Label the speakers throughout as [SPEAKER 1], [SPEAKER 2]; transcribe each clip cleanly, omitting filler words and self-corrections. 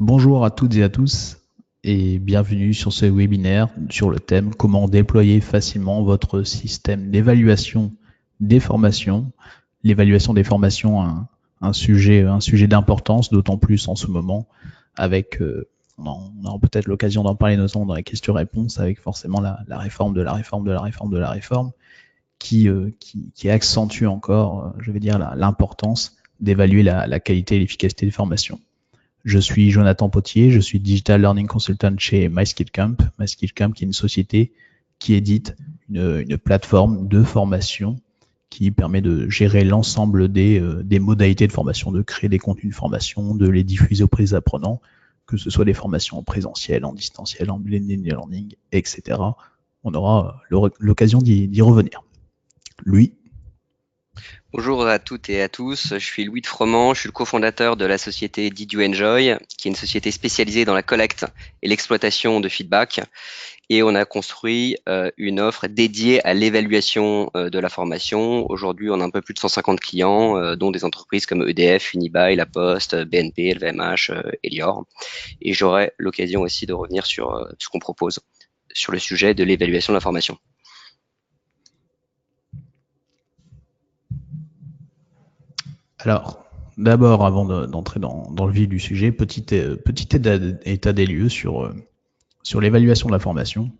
[SPEAKER 1] Bonjour à toutes et à tous et bienvenue sur ce webinaire sur le thème comment déployer facilement votre système d'évaluation des formations. L'évaluation des formations, un sujet d'importance, d'autant plus en ce moment avec, on aura peut-être l'occasion d'en parler notamment dans les questions-réponses avec forcément la réforme de la réforme de la réforme de la réforme qui accentue encore, je vais dire, l'importance d'évaluer la qualité et l'efficacité des formations. Je suis Jonathan Potier, je suis Digital Learning Consultant chez MySkillCamp. MySkillCamp qui est une société qui édite une plateforme de formation qui permet de gérer l'ensemble des modalités de formation, de créer des contenus de formation, de les diffuser auprès des apprenants, que ce soit des formations en présentiel, en distanciel, en blended learning, etc. On aura l'occasion d'y revenir. Louis.
[SPEAKER 2] Bonjour à toutes et à tous, je suis Louis de Froment, je suis le cofondateur de la société Did You Enjoy, qui est une société spécialisée dans la collecte et l'exploitation de feedback. Et on a construit une offre dédiée à l'évaluation de la formation. Aujourd'hui, on a un peu plus de 150 clients, dont des entreprises comme EDF, Unibail, La Poste, BNP, LVMH, Elior. Et j'aurai l'occasion aussi de revenir sur ce qu'on propose sur le sujet de l'évaluation de la formation.
[SPEAKER 1] Alors, d'abord, avant d'entrer dans le vif du sujet, petit état des lieux sur l'évaluation de la formation.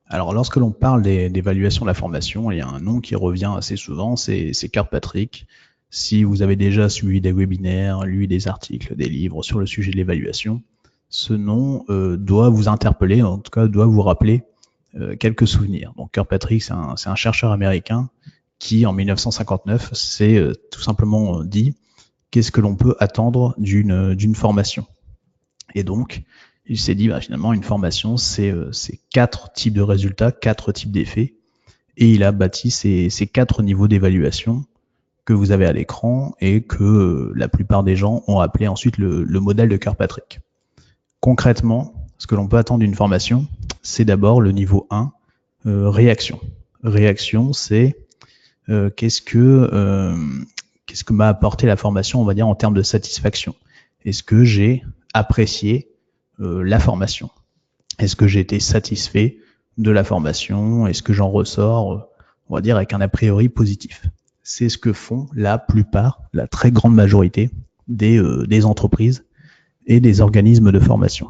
[SPEAKER 1] Alors, lorsque l'on parle d'évaluation de la formation, il y a un nom qui revient assez souvent, c'est Kirkpatrick. Si vous avez déjà suivi des webinaires, lu des articles, des livres sur le sujet de l'évaluation, ce nom doit vous interpeller, en tout cas doit vous rappeler quelques souvenirs. Donc Kirkpatrick, c'est un chercheur américain qui, en 1959, s'est tout simplement dit qu'est-ce que l'on peut attendre d'une formation. Et donc, il s'est dit, finalement, une formation, c'est 4 types de résultats, 4 types d'effets. Et il a bâti ces 4 niveaux d'évaluation que vous avez à l'écran et que la plupart des gens ont appelé ensuite le modèle de Kirkpatrick. Concrètement, ce que l'on peut attendre d'une formation, c'est d'abord le niveau 1, réaction. Réaction, c'est qu'est-ce que m'a apporté la formation, on va dire, en termes de satisfaction. Est-ce que j'ai apprécié la formation? Est-ce que j'ai été satisfait de la formation? Est-ce que j'en ressors, on va dire, avec un a priori positif? C'est ce que font la plupart, la très grande majorité des entreprises et des organismes de formation.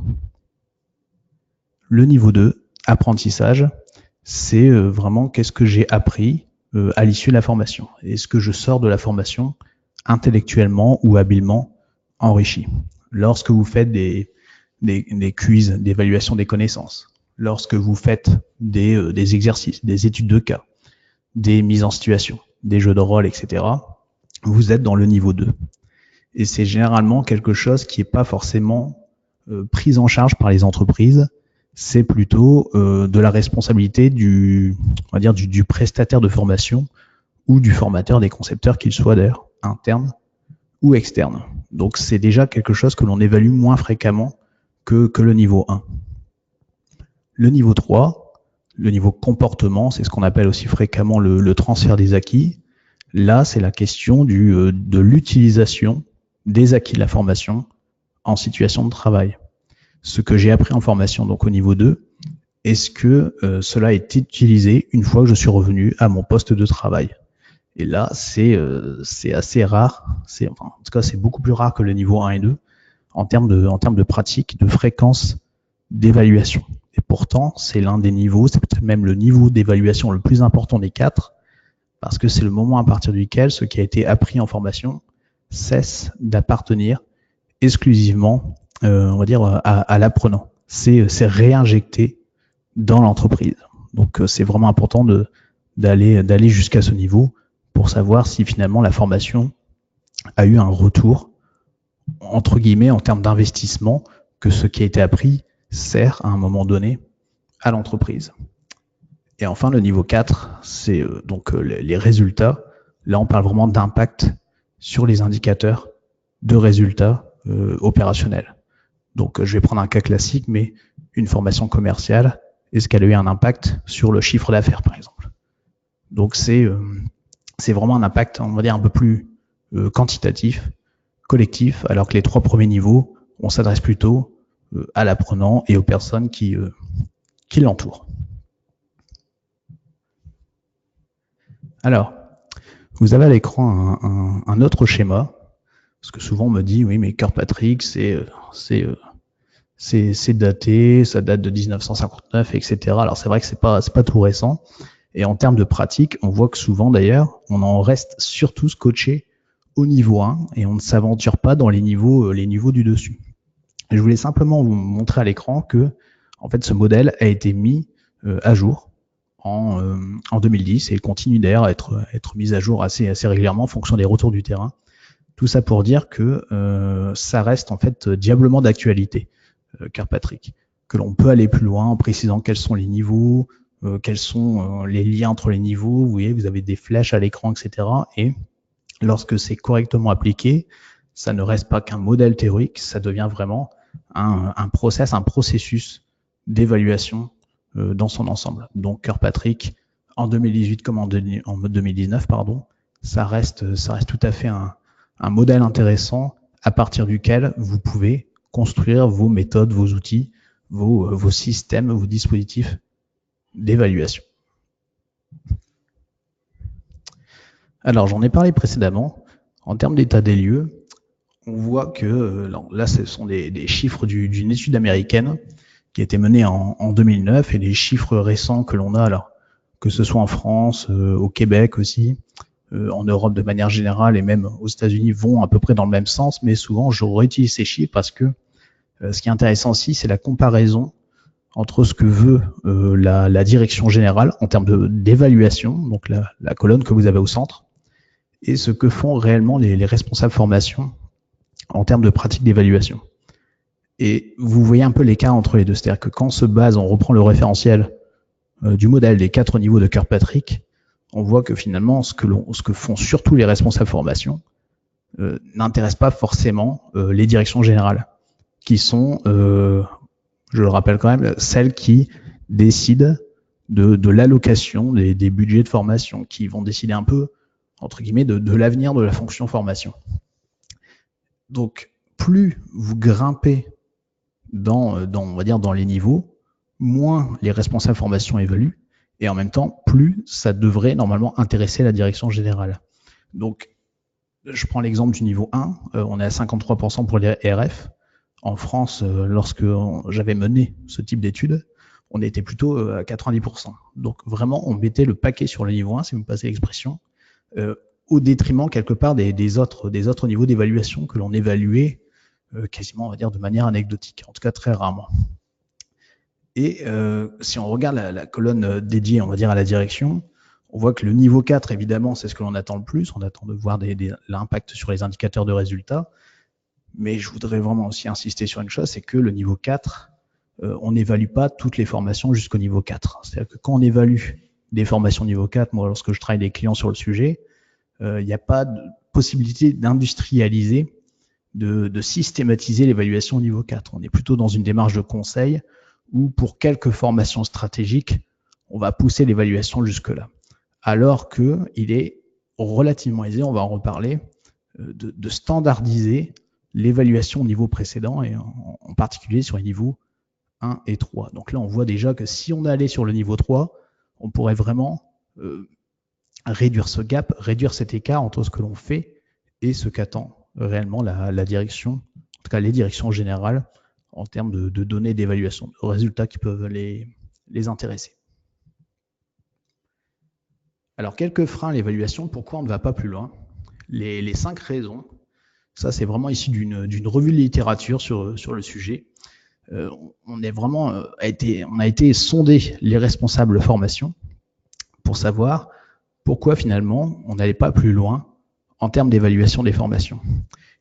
[SPEAKER 1] Le niveau 2, apprentissage, c'est vraiment qu'est-ce que j'ai appris à l'issue de la formation. Est-ce que je sors de la formation intellectuellement ou habilement enrichi? Lorsque vous faites des quiz d'évaluation des connaissances, lorsque vous faites des exercices, des études de cas, des mises en situation, des jeux de rôle, etc., vous êtes dans le niveau 2. Et c'est généralement quelque chose qui n'est pas forcément pris en charge par les entreprises. C'est plutôt de la responsabilité du prestataire de formation ou du formateur, des concepteurs, qu'ils soient d'ailleurs internes ou externes. Donc c'est déjà quelque chose que l'on évalue moins fréquemment que le niveau 1. Le niveau 3, le niveau comportement, c'est ce qu'on appelle aussi fréquemment le transfert des acquis. Là, c'est la question de l'utilisation des acquis de la formation en situation de travail. Ce que j'ai appris en formation, donc au niveau 2, est-ce que cela a été utilisé une fois que je suis revenu à mon poste de travail? Et là, c'est assez rare, en tout cas c'est beaucoup plus rare que le niveau 1 et 2 en termes de pratique, de fréquence d'évaluation. Et pourtant, c'est l'un des niveaux, c'est peut-être même le niveau d'évaluation le plus important des 4, parce que c'est le moment à partir duquel ce qui a été appris en formation cesse d'appartenir exclusivement, on va dire, à l'apprenant. C'est réinjecté dans l'entreprise. Donc c'est vraiment important d'aller jusqu'à ce niveau pour savoir si finalement la formation a eu un retour, entre guillemets, en termes d'investissement, que ce qui a été appris sert à un moment donné à l'entreprise. Et enfin, le niveau 4, c'est donc les résultats. Là, on parle vraiment d'impact sur les indicateurs de résultats opérationnels. Donc, je vais prendre un cas classique, mais une formation commerciale, est-ce qu'elle a eu un impact sur le chiffre d'affaires, par exemple? Donc, c'est vraiment un impact, on va dire, un peu plus quantitatif, collectif, alors que les 3 premiers niveaux, on s'adresse plutôt à l'apprenant et aux personnes qui l'entourent. Alors, vous avez à l'écran un autre schéma, parce que souvent on me dit, oui, mais Kirkpatrick, c'est daté, ça date de 1959, etc. Alors c'est vrai que c'est pas tout récent. Et en termes de pratique, on voit que souvent d'ailleurs, on en reste surtout scotché au niveau 1 et on ne s'aventure pas dans les niveaux du dessus. Et je voulais simplement vous montrer à l'écran que, en fait, ce modèle a été mis à jour en 2010 et continue d'ailleurs à être mis à jour assez régulièrement en fonction des retours du terrain. Tout ça pour dire que ça reste en fait diablement d'actualité, Kirkpatrick, que l'on peut aller plus loin en précisant quels sont les niveaux, quels sont les liens entre les niveaux. Vous voyez, vous avez des flèches à l'écran, etc. Et lorsque c'est correctement appliqué, ça ne reste pas qu'un modèle théorique, ça devient vraiment un processus d'évaluation dans son ensemble. Donc Kirkpatrick, en 2018 comme en 2019, ça reste tout à fait un modèle intéressant à partir duquel vous pouvez construire vos méthodes, vos outils, vos systèmes, vos dispositifs d'évaluation. Alors, j'en ai parlé précédemment. En termes d'état des lieux, on voit que, là, ce sont des chiffres d'une étude américaine qui a été menée en 2009 et des chiffres récents que l'on a, alors, que ce soit en France, au Québec aussi, en Europe de manière générale et même aux États-Unis vont à peu près dans le même sens, mais souvent je réutilise ces chiffres parce que ce qui est intéressant aussi, c'est la comparaison entre ce que veut la direction générale en termes d'évaluation, donc la colonne que vous avez au centre, et ce que font réellement les responsables formation en termes de pratique d'évaluation. Et vous voyez un peu l'écart entre les deux, c'est-à-dire que quand on reprend le référentiel du modèle des 4 niveaux de Kirkpatrick, on voit que finalement ce que font surtout les responsables formation n'intéresse pas forcément les directions générales, qui sont, je le rappelle quand même, celles qui décident de l'allocation des budgets de formation, qui vont décider un peu, entre guillemets, de l'avenir de la fonction formation. Donc, plus vous grimpez on va dire, dans les niveaux, moins les responsables formation évaluent, et en même temps, plus ça devrait normalement intéresser la direction générale. Donc, je prends l'exemple du niveau 1, on est à 53% pour les RF. En France, lorsque j'avais mené ce type d'études, on était plutôt à 90%. Donc vraiment, on mettait le paquet sur le niveau 1, si vous me passez l'expression, au détriment quelque part des autres niveaux d'évaluation que l'on évaluait quasiment, on va dire, de manière anecdotique, en tout cas très rarement. Et si on regarde la colonne dédiée, on va dire, à la direction, on voit que le niveau 4, évidemment, c'est ce que l'on attend le plus. On attend de voir l'impact sur les indicateurs de résultats. Mais je voudrais vraiment aussi insister sur une chose, c'est que le niveau 4, on n'évalue pas toutes les formations jusqu'au niveau 4. C'est-à-dire que quand on évalue des formations niveau 4, moi, lorsque je travaille avec des clients sur le sujet, il n'y a pas de possibilité d'industrialiser, de systématiser l'évaluation au niveau 4. On est plutôt dans une démarche de conseil où, pour quelques formations stratégiques, on va pousser l'évaluation jusque-là. Alors qu'il est relativement aisé, on va en reparler, de standardiser l'évaluation au niveau précédent et en particulier sur les niveaux 1 et 3. Donc là, on voit déjà que si on allait sur le niveau 3, on pourrait vraiment réduire ce gap, réduire cet écart entre ce que l'on fait et ce qu'attend réellement la direction, en tout cas les directions générales, en termes de données d'évaluation, de résultats qui peuvent les intéresser. Alors, quelques freins à l'évaluation, pourquoi on ne va pas plus loin? Les 5 raisons, ça c'est vraiment issu d'une revue de littérature sur le sujet. On a été sonder les responsables formation pour savoir pourquoi finalement on n'allait pas plus loin en termes d'évaluation des formations.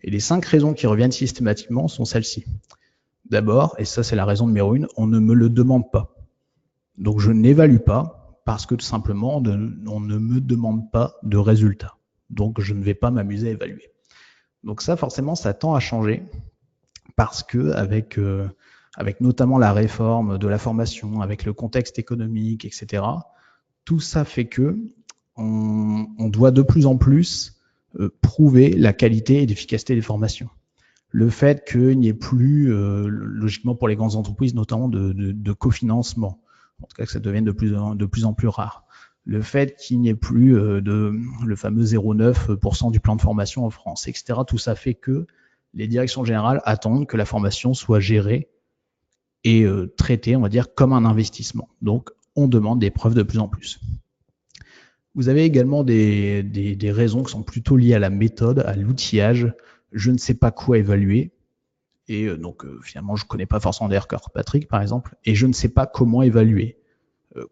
[SPEAKER 1] Et les 5 raisons qui reviennent systématiquement sont celles-ci. D'abord, et ça c'est la raison numéro 1, on ne me le demande pas. Donc je n'évalue pas parce que tout simplement on ne me demande pas de résultats. Donc je ne vais pas m'amuser à évaluer. Donc ça forcément ça tend à changer parce que avec notamment la réforme de la formation, avec le contexte économique, etc., tout ça fait que on doit de plus en plus prouver la qualité et l'efficacité des formations. le fait qu'il n'y ait plus, logiquement pour les grandes entreprises, notamment de cofinancement, en tout cas que ça devienne de plus en plus rare. Le fait qu'il n'y ait plus le fameux 0,9% du plan de formation en France, etc. Tout ça fait que les directions générales attendent que la formation soit gérée et traitée, on va dire, comme un investissement. Donc, on demande des preuves de plus en plus. Vous avez également des raisons qui sont plutôt liées à la méthode, à l'outillage. Je ne sais pas quoi évaluer. Et donc, finalement, je ne connais pas forcément d'ailleurs Kirkpatrick, par exemple, et je ne sais pas comment évaluer.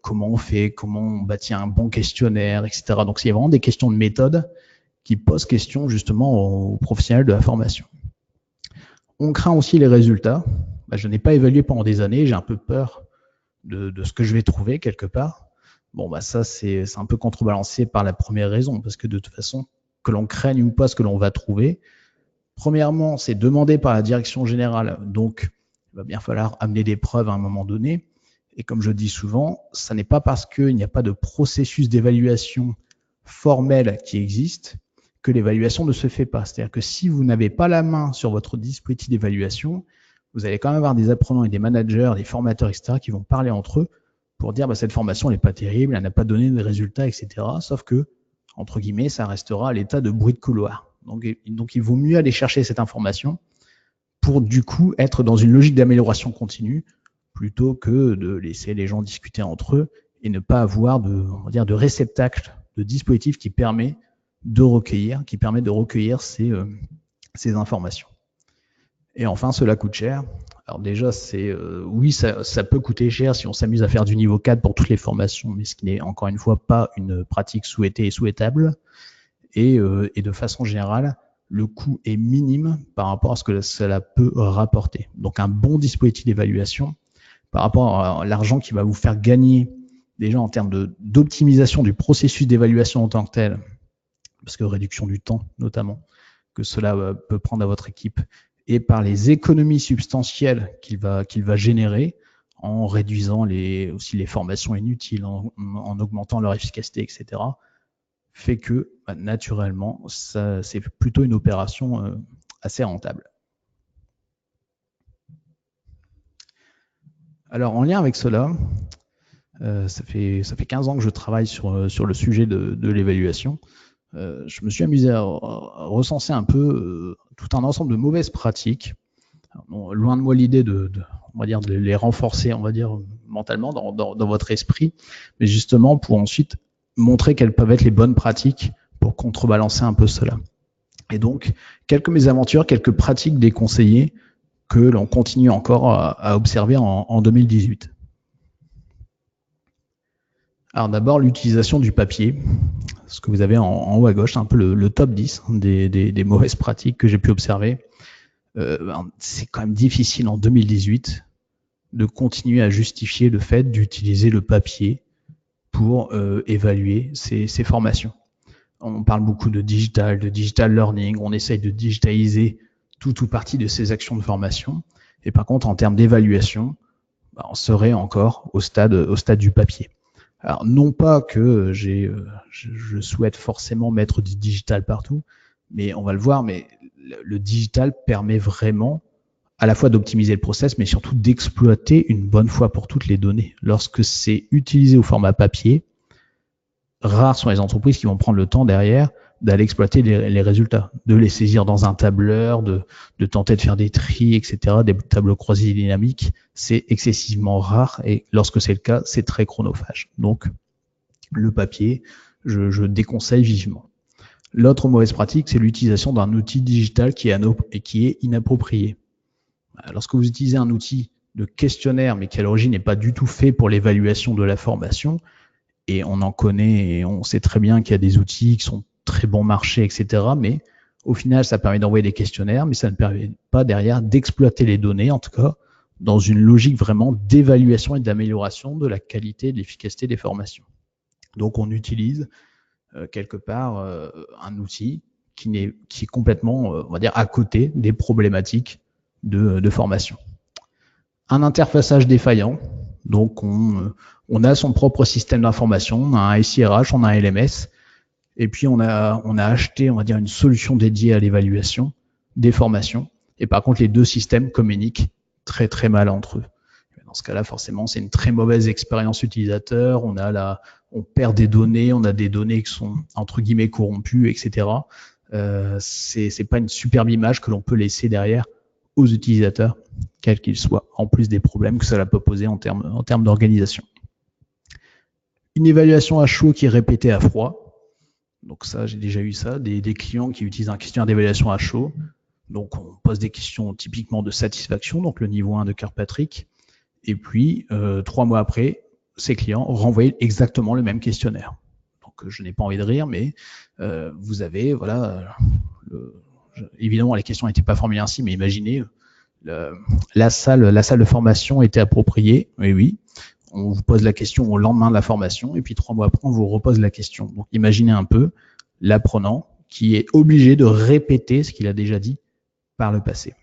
[SPEAKER 1] Comment on fait, comment on bâtit un bon questionnaire, etc. Donc, il y a vraiment des questions de méthode qui posent question justement aux professionnels de la formation. On craint aussi les résultats. Je n'ai pas évalué pendant des années, j'ai un peu peur de ce que je vais trouver quelque part. Bon, ça, c'est un peu contrebalancé par la première raison, parce que de toute façon, que l'on craigne ou pas ce que l'on va trouver, premièrement, c'est demandé par la direction générale, donc il va bien falloir amener des preuves à un moment donné. Et comme je dis souvent, ça n'est pas parce qu'il n'y a pas de processus d'évaluation formel qui existe que l'évaluation ne se fait pas. C'est-à-dire que si vous n'avez pas la main sur votre dispositif d'évaluation, vous allez quand même avoir des apprenants et des managers, des formateurs, etc., qui vont parler entre eux pour dire cette formation n'est pas terrible, elle n'a pas donné de résultats, etc. Sauf que, entre guillemets, ça restera à l'état de bruit de couloir. Donc, il vaut mieux aller chercher cette information pour du coup être dans une logique d'amélioration continue plutôt que de laisser les gens discuter entre eux et ne pas avoir de réceptacle, de dispositif qui permet de recueillir ces informations. Et enfin, cela coûte cher. Alors déjà, oui, ça peut coûter cher si on s'amuse à faire du niveau 4 pour toutes les formations, mais ce qui n'est encore une fois pas une pratique souhaitée et souhaitable. Et de façon générale, le coût est minime par rapport à ce que cela peut rapporter. Donc un bon dispositif d'évaluation par rapport à l'argent qui va vous faire gagner déjà en termes d'optimisation du processus d'évaluation en tant que tel, parce que réduction du temps notamment, que cela peut prendre à votre équipe, et par les économies substantielles qu'il va générer en réduisant aussi les formations inutiles, en augmentant leur efficacité, etc., fait que naturellement, c'est plutôt une opération assez rentable. Alors en lien avec cela, ça fait 15 ans que je travaille sur le sujet de l'évaluation. Je me suis amusé à recenser un peu tout un ensemble de mauvaises pratiques. Alors, loin de moi l'idée on va dire, de les renforcer, on va dire, mentalement dans votre esprit, mais justement pour ensuite montrer quelles peuvent être les bonnes pratiques pour contrebalancer un peu cela. Et donc, quelques mésaventures, quelques pratiques déconseillées que l'on continue encore à observer en 2018. Alors d'abord, l'utilisation du papier, ce que vous avez en haut à gauche, un peu le top 10 des mauvaises pratiques que j'ai pu observer. C'est quand même difficile en 2018 de continuer à justifier le fait d'utiliser le papier pour évaluer ces formations. On parle beaucoup de digital learning, on essaye de digitaliser tout ou partie de ces actions de formation. Et par contre, en termes d'évaluation, on serait encore au stade du papier. Alors, non pas que je souhaite forcément mettre du digital partout, mais on va le voir, mais le digital permet vraiment à la fois d'optimiser le process, mais surtout d'exploiter une bonne fois pour toutes les données. Lorsque c'est utilisé au format papier, rares sont les entreprises qui vont prendre le temps derrière d'aller exploiter les résultats, de les saisir dans un tableur, de tenter de faire des tris, etc., des tableaux croisés dynamiques. C'est excessivement rare et lorsque c'est le cas, c'est très chronophage. Donc, le papier, je déconseille vivement. L'autre mauvaise pratique, c'est l'utilisation d'un outil digital qui est inapproprié. Lorsque vous utilisez un outil de questionnaire, mais qui à l'origine n'est pas du tout fait pour l'évaluation de la formation, et on en connaît et on sait très bien qu'il y a des outils qui sont très bon marché, etc. Mais au final, ça permet d'envoyer des questionnaires, mais ça ne permet pas derrière d'exploiter les données, en tout cas, dans une logique vraiment d'évaluation et d'amélioration de la qualité et de l'efficacité des formations. Donc, on utilise quelque part un outil qui est complètement, on va dire, à côté des problématiques de formation. Un interfaçage défaillant. Donc, on a son propre système d'information, on a un SIRH, on a un LMS, et puis on a acheté, on va dire, une solution dédiée à l'évaluation des formations. Et par contre, les deux systèmes communiquent très très mal entre eux. Dans ce cas-là, forcément, c'est une très mauvaise expérience utilisateur. On perd des données, on a des données qui sont entre guillemets corrompues, etc. C'est pas une superbe image que l'on peut laisser derrière aux utilisateurs, quels qu'ils soient, en plus des problèmes que cela peut poser en termes d'organisation. Une évaluation à chaud qui est répétée à froid. Donc ça, j'ai déjà eu ça, des clients qui utilisent un questionnaire d'évaluation à chaud. Donc on pose des questions typiquement de satisfaction, donc le niveau 1 de Kirkpatrick. Et puis, 3 mois après, ces clients renvoient exactement le même questionnaire. Donc je n'ai pas envie de rire, mais vous avez, voilà, évidemment les questions n'étaient pas formulées ainsi, mais imaginez, la salle de formation était appropriée, oui, on vous pose la question au lendemain de la formation, et puis 3 mois après, on vous repose la question. Donc imaginez un peu l'apprenant qui est obligé de répéter ce qu'il a déjà dit par le passé.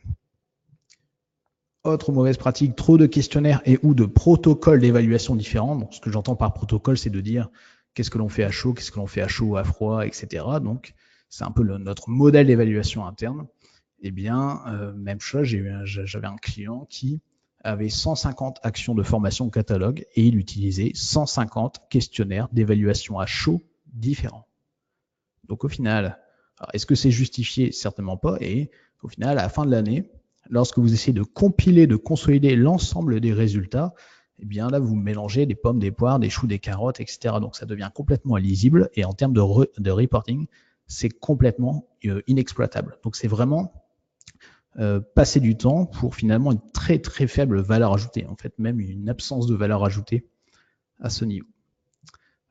[SPEAKER 1] Autre mauvaise pratique, trop de questionnaires et ou de protocoles d'évaluation différents. Donc, ce que j'entends par protocole, c'est de dire qu'est-ce que l'on fait à chaud, qu'est-ce que l'on fait à chaud, à froid, etc. Donc, c'est un peu notre modèle d'évaluation interne. Eh bien, même chose, j'avais un client qui avait 150 actions de formation au catalogue et il utilisait 150 questionnaires d'évaluation à chaud différents. Donc, au final, est-ce que c'est justifié? Certainement pas. Et au final, à la fin de l'année, lorsque vous essayez de compiler, de consolider l'ensemble des résultats, eh bien là, vous mélangez des pommes, des poires, des choux, des carottes, etc. Donc, ça devient complètement illisible. Et en termes de reporting, c'est complètement inexploitable. Donc, c'est vraiment passer du temps pour finalement une très, très faible valeur ajoutée. En fait, même une absence de valeur ajoutée à ce niveau.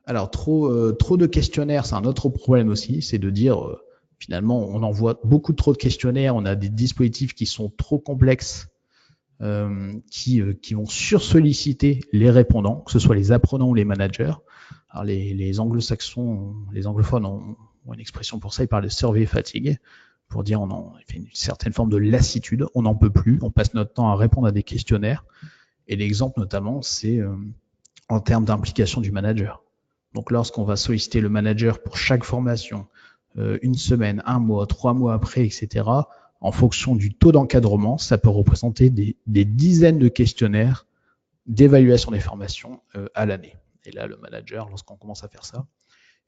[SPEAKER 1] Alors, trop de questionnaires, c'est un autre problème aussi. C'est de dire... finalement, on envoie beaucoup trop de questionnaires, on a des dispositifs qui sont trop complexes, qui vont sursolliciter les répondants, que ce soit les apprenants ou les managers. Alors les anglo-saxons, les anglophones ont une expression pour ça, ils parlent de survey fatigue, pour dire on fait une certaine forme de lassitude, on n'en peut plus, on passe notre temps à répondre à des questionnaires. Et l'exemple notamment, c'est en termes d'implication du manager. Donc lorsqu'on va solliciter le manager pour chaque formation, une semaine, un mois, 3 mois après, etc., en fonction du taux d'encadrement, ça peut représenter des dizaines de questionnaires d'évaluation des formations à l'année. Et là, le manager, lorsqu'on commence à faire ça,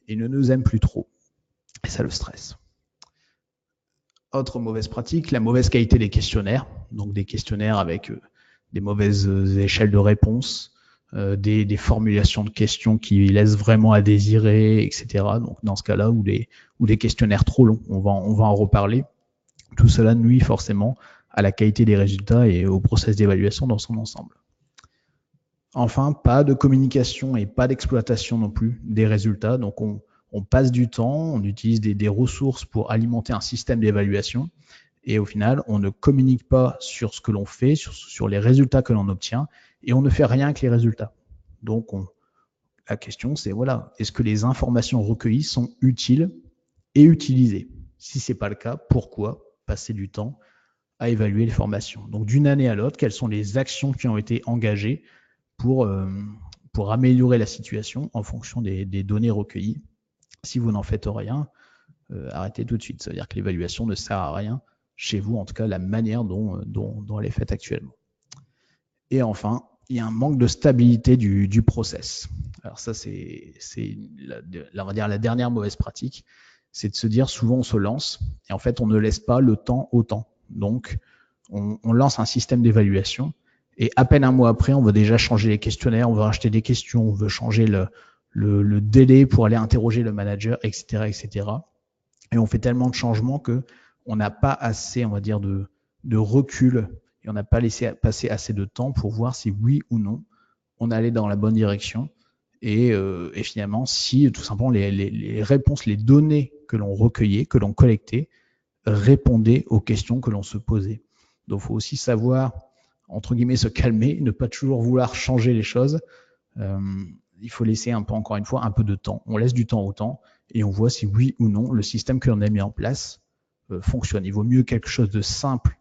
[SPEAKER 1] il ne nous aime plus trop. Et ça le stresse. Autre mauvaise pratique, la mauvaise qualité des questionnaires. Donc des questionnaires avec des mauvaises échelles de réponse, des formulations de questions qui laissent vraiment à désirer, etc. Donc dans ce cas-là, ou des questionnaires trop longs, on va en reparler. Tout cela nuit forcément à la qualité des résultats et au process d'évaluation dans son ensemble. Enfin, pas de communication et pas d'exploitation non plus des résultats. Donc on passe du temps, on utilise des ressources pour alimenter un système d'évaluation et au final, on ne communique pas sur ce que l'on fait, sur les résultats que l'on obtient et on ne fait rien avec les résultats. Donc la question c'est voilà, est-ce que les informations recueillies sont utiles et utilisées? Si ce n'est pas le cas, pourquoi passer du temps à évaluer les formations? Donc d'une année à l'autre, quelles sont les actions qui ont été engagées pour améliorer la situation en fonction des données recueillies? Si vous n'en faites rien, arrêtez tout de suite. Ça veut dire que l'évaluation ne sert à rien chez vous, en tout cas la manière dont elle est faite actuellement. Et enfin, il y a un manque de stabilité du process. Alors ça, c'est on va dire la dernière mauvaise pratique, c'est de se dire souvent on se lance et en fait on ne laisse pas le temps au temps. Donc on lance un système d'évaluation et à peine un mois après, on veut déjà changer les questionnaires, on veut racheter des questions, on veut changer le délai pour aller interroger le manager, etc., etc. Et on fait tellement de changements que on n'a pas assez, on va dire, de recul et on n'a pas laissé passer assez de temps pour voir si oui ou non on allait dans la bonne direction et finalement si tout simplement les réponses, les données que l'on recueillait, que l'on collectait répondaient aux questions que l'on se posait. Donc il faut aussi savoir, entre guillemets, se calmer, ne pas toujours vouloir changer les choses. Il faut laisser un peu, encore une fois, un peu de temps. On laisse du temps au temps et on voit si oui ou non le système que l'on a mis en place fonctionne. Il vaut mieux quelque chose de simple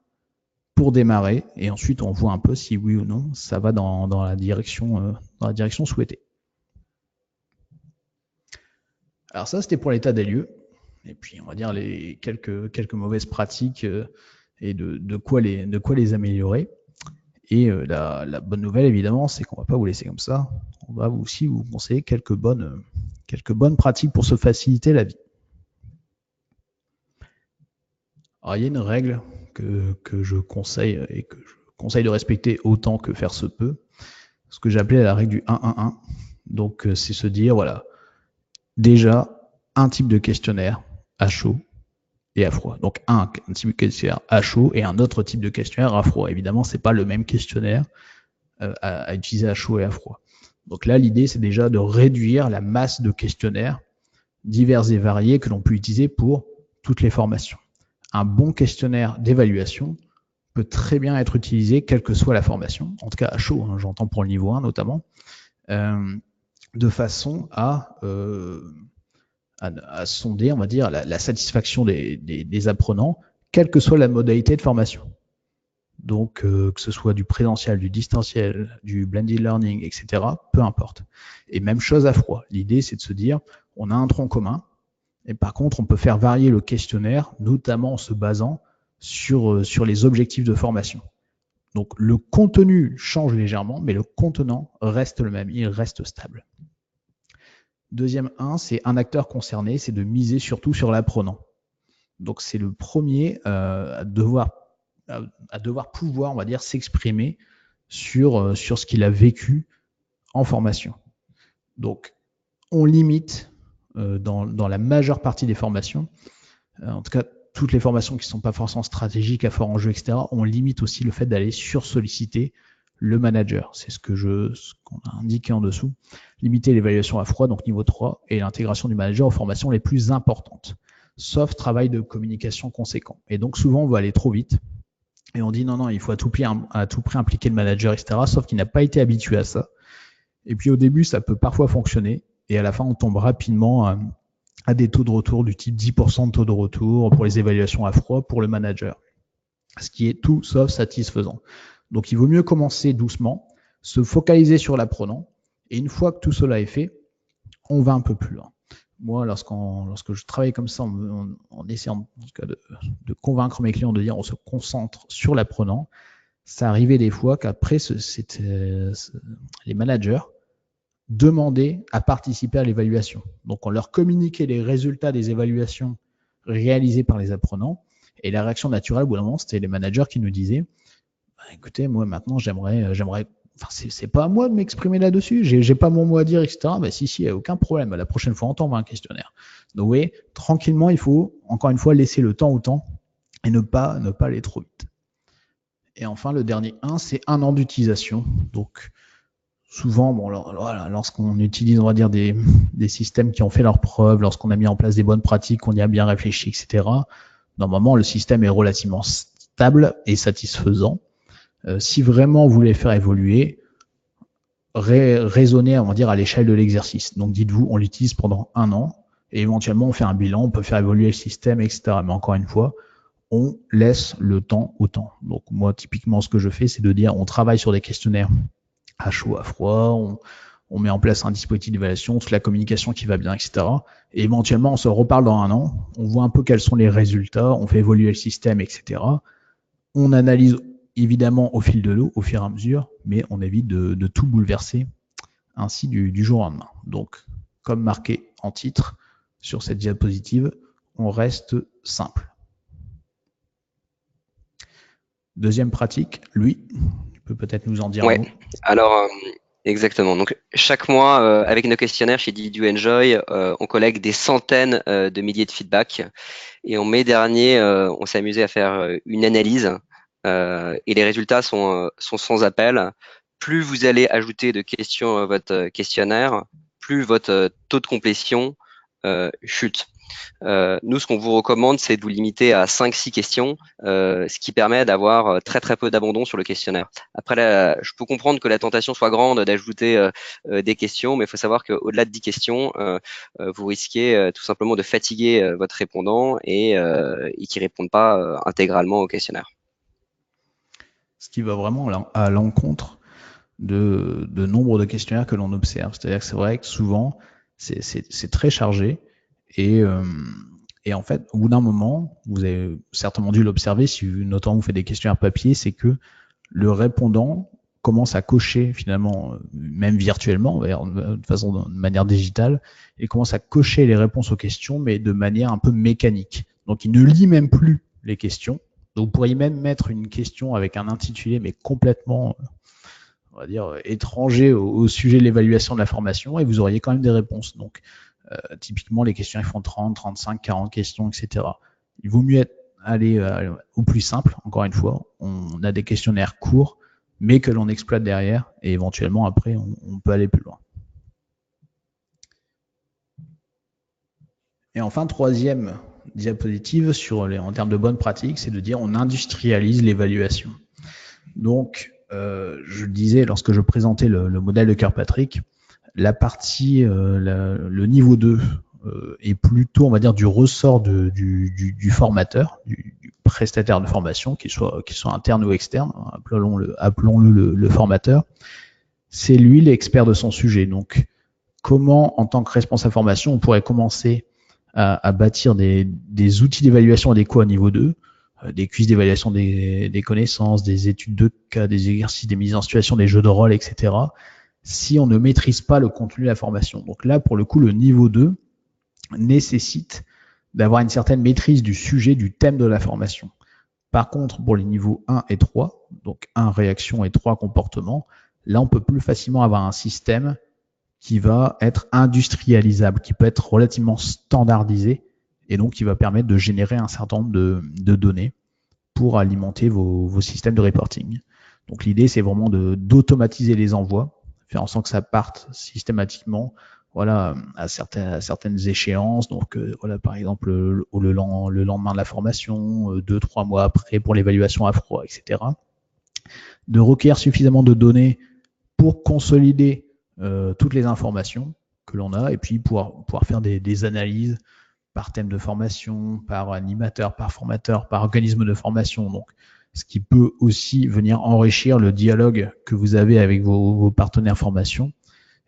[SPEAKER 1] pour démarrer et ensuite on voit un peu si oui ou non ça va dans la direction souhaitée. Alors ça, c'était pour l'état des lieux. Et puis on va dire les quelques mauvaises pratiques et de quoi les améliorer. Et la bonne nouvelle, évidemment, c'est qu'on ne va pas vous laisser comme ça. On va aussi vous conseiller quelques bonnes pratiques pour se faciliter la vie. Alors, il y a une règle que je conseille et que je conseille de respecter autant que faire se peut, ce que j'appelais la règle du 1-1-1. Donc, c'est se dire, voilà, déjà, un type de questionnaire à chaud et à froid. Donc, un type de questionnaire à chaud et un autre type de questionnaire à froid. Évidemment, c'est pas le même questionnaire à utiliser à chaud et à froid. Donc là, l'idée, c'est déjà de réduire la masse de questionnaires divers et variés que l'on peut utiliser pour toutes les formations. Un bon questionnaire d'évaluation peut très bien être utilisé quelle que soit la formation, en tout cas à chaud, hein, j'entends pour le niveau 1 notamment, de façon à sonder, on va dire, la satisfaction des apprenants, quelle que soit la modalité de formation. Donc, que ce soit du présentiel, du distanciel, du blended learning, etc., peu importe. Et même chose à froid. L'idée, c'est de se dire, on a un tronc commun, et par contre, on peut faire varier le questionnaire, notamment en se basant sur les objectifs de formation. Donc, le contenu change légèrement, mais le contenant reste le même, il reste stable. Deuxième 1, c'est un acteur concerné, c'est de miser surtout sur l'apprenant. Donc, c'est le premier à devoir pouvoir, on va dire, s'exprimer sur ce qu'il a vécu en formation. Donc, on limite dans la majeure partie des formations, en tout cas toutes les formations qui ne sont pas forcément stratégiques, à fort enjeu, etc., on limite aussi le fait d'aller sursolliciter le manager. C'est ce qu'on a indiqué en dessous. Limiter l'évaluation à froid, donc niveau 3, et l'intégration du manager aux formations les plus importantes, sauf travail de communication conséquent. Et donc souvent, on va aller trop vite. Et on dit non, il faut à tout prix impliquer le manager, etc. Sauf qu'il n'a pas été habitué à ça. Et puis au début, ça peut parfois fonctionner. Et à la fin, on tombe rapidement à des taux de retour du type 10% de taux de retour pour les évaluations à froid pour le manager. Ce qui est tout sauf satisfaisant. Donc il vaut mieux commencer doucement, se focaliser sur l'apprenant. Et une fois que tout cela est fait, on va un peu plus loin. Moi, lorsque je travaille comme ça, en essayant en tout cas de convaincre mes clients de dire on se concentre sur l'apprenant, ça arrivait des fois qu'après, les managers demandaient à participer à l'évaluation. Donc, on leur communiquait les résultats des évaluations réalisées par les apprenants. Et la réaction naturelle, au bout d'un moment, c'était les managers qui nous disaient écoutez, moi, maintenant, j'aimerais enfin, c'est pas à moi de m'exprimer là-dessus, j'ai pas mon mot à dire, etc. Mais si, il n'y a aucun problème. La prochaine fois, on t'envoie un questionnaire. Donc, oui, tranquillement, il faut, encore une fois, laisser le temps au temps et ne pas aller trop vite. Et enfin, le dernier 1, c'est 1 an d'utilisation. Donc, souvent, bon, lorsqu'on utilise, on va dire, des systèmes qui ont fait leurs preuves, lorsqu'on a mis en place des bonnes pratiques, qu'on y a bien réfléchi, etc., normalement, le système est relativement stable et satisfaisant. Si vraiment vous voulez faire évoluer, raisonnez, on va dire, à l'échelle de l'exercice. Donc, dites-vous, on l'utilise pendant 1 an et éventuellement, on fait un bilan, on peut faire évoluer le système, etc. Mais encore une fois, on laisse le temps au temps. Donc, moi, typiquement, ce que je fais, c'est de dire, on travaille sur des questionnaires à chaud, à froid, on met en place un dispositif d'évaluation, toute la communication qui va bien, etc. Et éventuellement, on se reparle dans 1 an, on voit un peu quels sont les résultats, on fait évoluer le système, etc. On analyse évidemment au fil de l'eau, au fur et à mesure, mais on évite de tout bouleverser ainsi du jour au lendemain. Donc, comme marqué en titre sur cette diapositive, on reste simple. Deuxième pratique, lui, tu peux peut-être nous en dire un mot.
[SPEAKER 2] Alors, exactement. Donc, chaque mois, avec nos questionnaires chez Did You Enjoy, on collecte des centaines de milliers de feedbacks. Et en mai dernier, on s'est amusé à faire une analyse et les résultats sont sans appel. Plus vous allez ajouter de questions à votre questionnaire, plus votre taux de complétion chute. Nous, ce qu'on vous recommande, c'est de vous limiter à 5-6 questions, ce qui permet d'avoir très très peu d'abandon sur le questionnaire. Après, je peux comprendre que la tentation soit grande d'ajouter des questions, mais il faut savoir qu'au-delà de 10 questions, vous risquez tout simplement de fatiguer votre répondant et qui ne répondent pas intégralement au questionnaire.
[SPEAKER 1] Ce qui va vraiment à l'encontre de nombre de questionnaires que l'on observe. C'est-à-dire que c'est vrai que souvent, c'est très chargé et Et en fait, au bout d'un moment, vous avez certainement dû l'observer, si notamment vous faites des questionnaires papier, c'est que le répondant commence à cocher finalement, même virtuellement, de manière digitale, et commence à cocher les réponses aux questions, mais de manière un peu mécanique. Donc il ne lit même plus les questions. Donc vous pourriez même mettre une question avec un intitulé, mais complètement, on va dire, étranger au sujet de l'évaluation de la formation, et vous auriez quand même des réponses. Donc typiquement, les questions, ils font 30, 35, 40 questions, etc. Il vaut mieux aller au plus simple, encore une fois. On a des questionnaires courts, mais que l'on exploite derrière, et éventuellement, après, on peut aller plus loin. Et enfin, troisième diapositive en termes de bonnes pratiques, c'est de dire on industrialise l'évaluation. Donc, je le disais lorsque je présentais le modèle de Kirkpatrick, la partie, le niveau 2 est plutôt, on va dire, du ressort du formateur, du prestataire de formation, qu'il soit interne ou externe, appelons-le le formateur. C'est lui l'expert de son sujet. Donc, comment, en tant que responsable formation, on pourrait commencer à bâtir des outils d'évaluation adéquats au niveau 2, des quiz d'évaluation des connaissances, des études de cas, des exercices, des mises en situation, des jeux de rôle, etc., si on ne maîtrise pas le contenu de la formation. Donc là, pour le coup, le niveau 2 nécessite d'avoir une certaine maîtrise du sujet, du thème de la formation. Par contre, pour les niveaux 1 et 3, donc 1 réaction et 3 comportement, là, on peut plus facilement avoir un système qui va être industrialisable, qui peut être relativement standardisé et donc qui va permettre de générer un certain nombre de données pour alimenter vos systèmes de reporting. Donc l'idée, c'est vraiment d'automatiser les envois, faire en sorte que ça parte systématiquement, voilà, à certaines échéances. Donc voilà, par exemple le lendemain de la formation, 2-3 mois après pour l'évaluation à froid, etc. De recueillir suffisamment de données pour consolider toutes les informations que l'on a et puis pouvoir faire des analyses par thème de formation, par animateur, par formateur, par organisme de formation. Donc, ce qui peut aussi venir enrichir le dialogue que vous avez avec vos partenaires formation.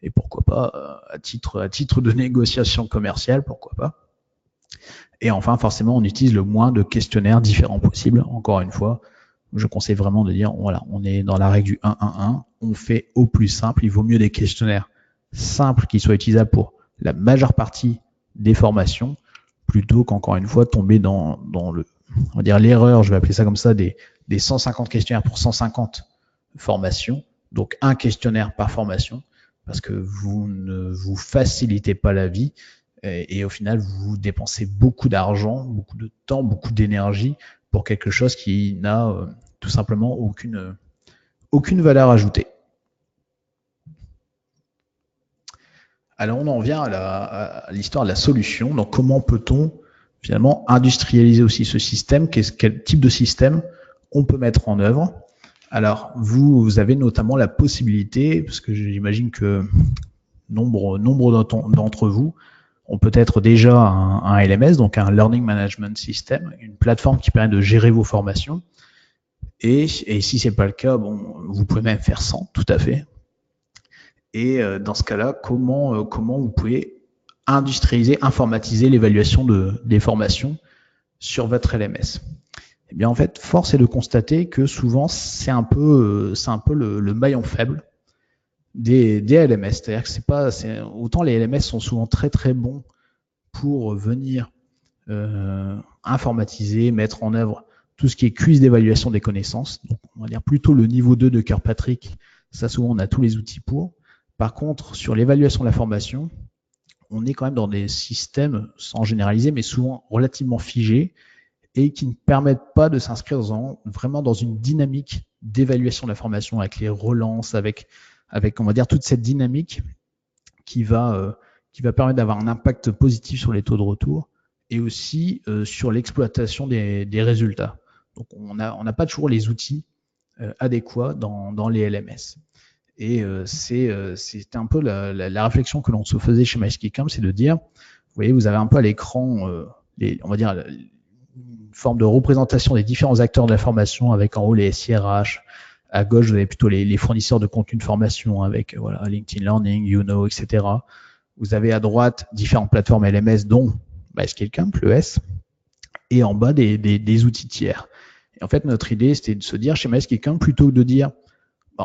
[SPEAKER 1] Et pourquoi pas, à titre de négociation commerciale, pourquoi pas. Et enfin, forcément, on utilise le moins de questionnaires différents possible. Encore une fois, je conseille vraiment de dire, voilà, on est dans la règle du 1-1-1, on fait au plus simple. Il vaut mieux des questionnaires simples qui soient utilisables pour la majeure partie des formations, plutôt qu'encore une fois tomber dans on va dire l'erreur, je vais appeler ça comme ça, des 150 questionnaires pour 150 formations, donc un questionnaire par formation, parce que vous ne vous facilitez pas la vie et au final vous dépensez beaucoup d'argent, beaucoup de temps, beaucoup d'énergie pour quelque chose qui n'a tout simplement aucune valeur ajoutée. Alors on en vient à l'histoire de la solution. Donc comment peut-on finalement industrialiser aussi ce système? Quel type de système on peut mettre en œuvre? Alors vous avez notamment la possibilité, parce que j'imagine que nombre d'entre vous ont peut-être déjà un LMS, donc un Learning Management System, une plateforme qui permet de gérer vos formations. Et si c'est pas le cas, bon, vous pouvez même faire sans, tout à fait. Et dans ce cas-là, comment vous pouvez industrialiser, informatiser l'évaluation des formations sur votre LMS? Eh bien, en fait, force est de constater que souvent, c'est un peu le maillon faible des LMS. C'est-à-dire que autant les LMS sont souvent très très bons pour venir informatiser, mettre en œuvre tout ce qui est quiz d'évaluation des connaissances. Donc, on va dire plutôt le niveau 2 de Kirkpatrick. Ça, souvent, on a tous les outils pour. Par contre, sur l'évaluation de la formation, on est quand même dans des systèmes, sans généraliser, mais souvent relativement figés et qui ne permettent pas de s'inscrire vraiment dans une dynamique d'évaluation de la formation avec les relances, avec on va dire toute cette dynamique qui va permettre d'avoir un impact positif sur les taux de retour et aussi sur l'exploitation des résultats. Donc on n'a pas toujours les outils adéquats dans les LMS. Et c'est un peu la réflexion que l'on se faisait chez MySkillCamp, c'est de dire, vous voyez, vous avez un peu à l'écran, on va dire, une forme de représentation des différents acteurs de la formation avec en haut les SIRH, à gauche vous avez plutôt les fournisseurs de contenu de formation avec voilà, LinkedIn Learning, YouKnow, etc. Vous avez à droite différentes plateformes LMS dont MySkillCamp, le S, et en bas des outils tiers. Et en fait, notre idée, c'était de se dire chez MySkillCamp, plutôt que de dire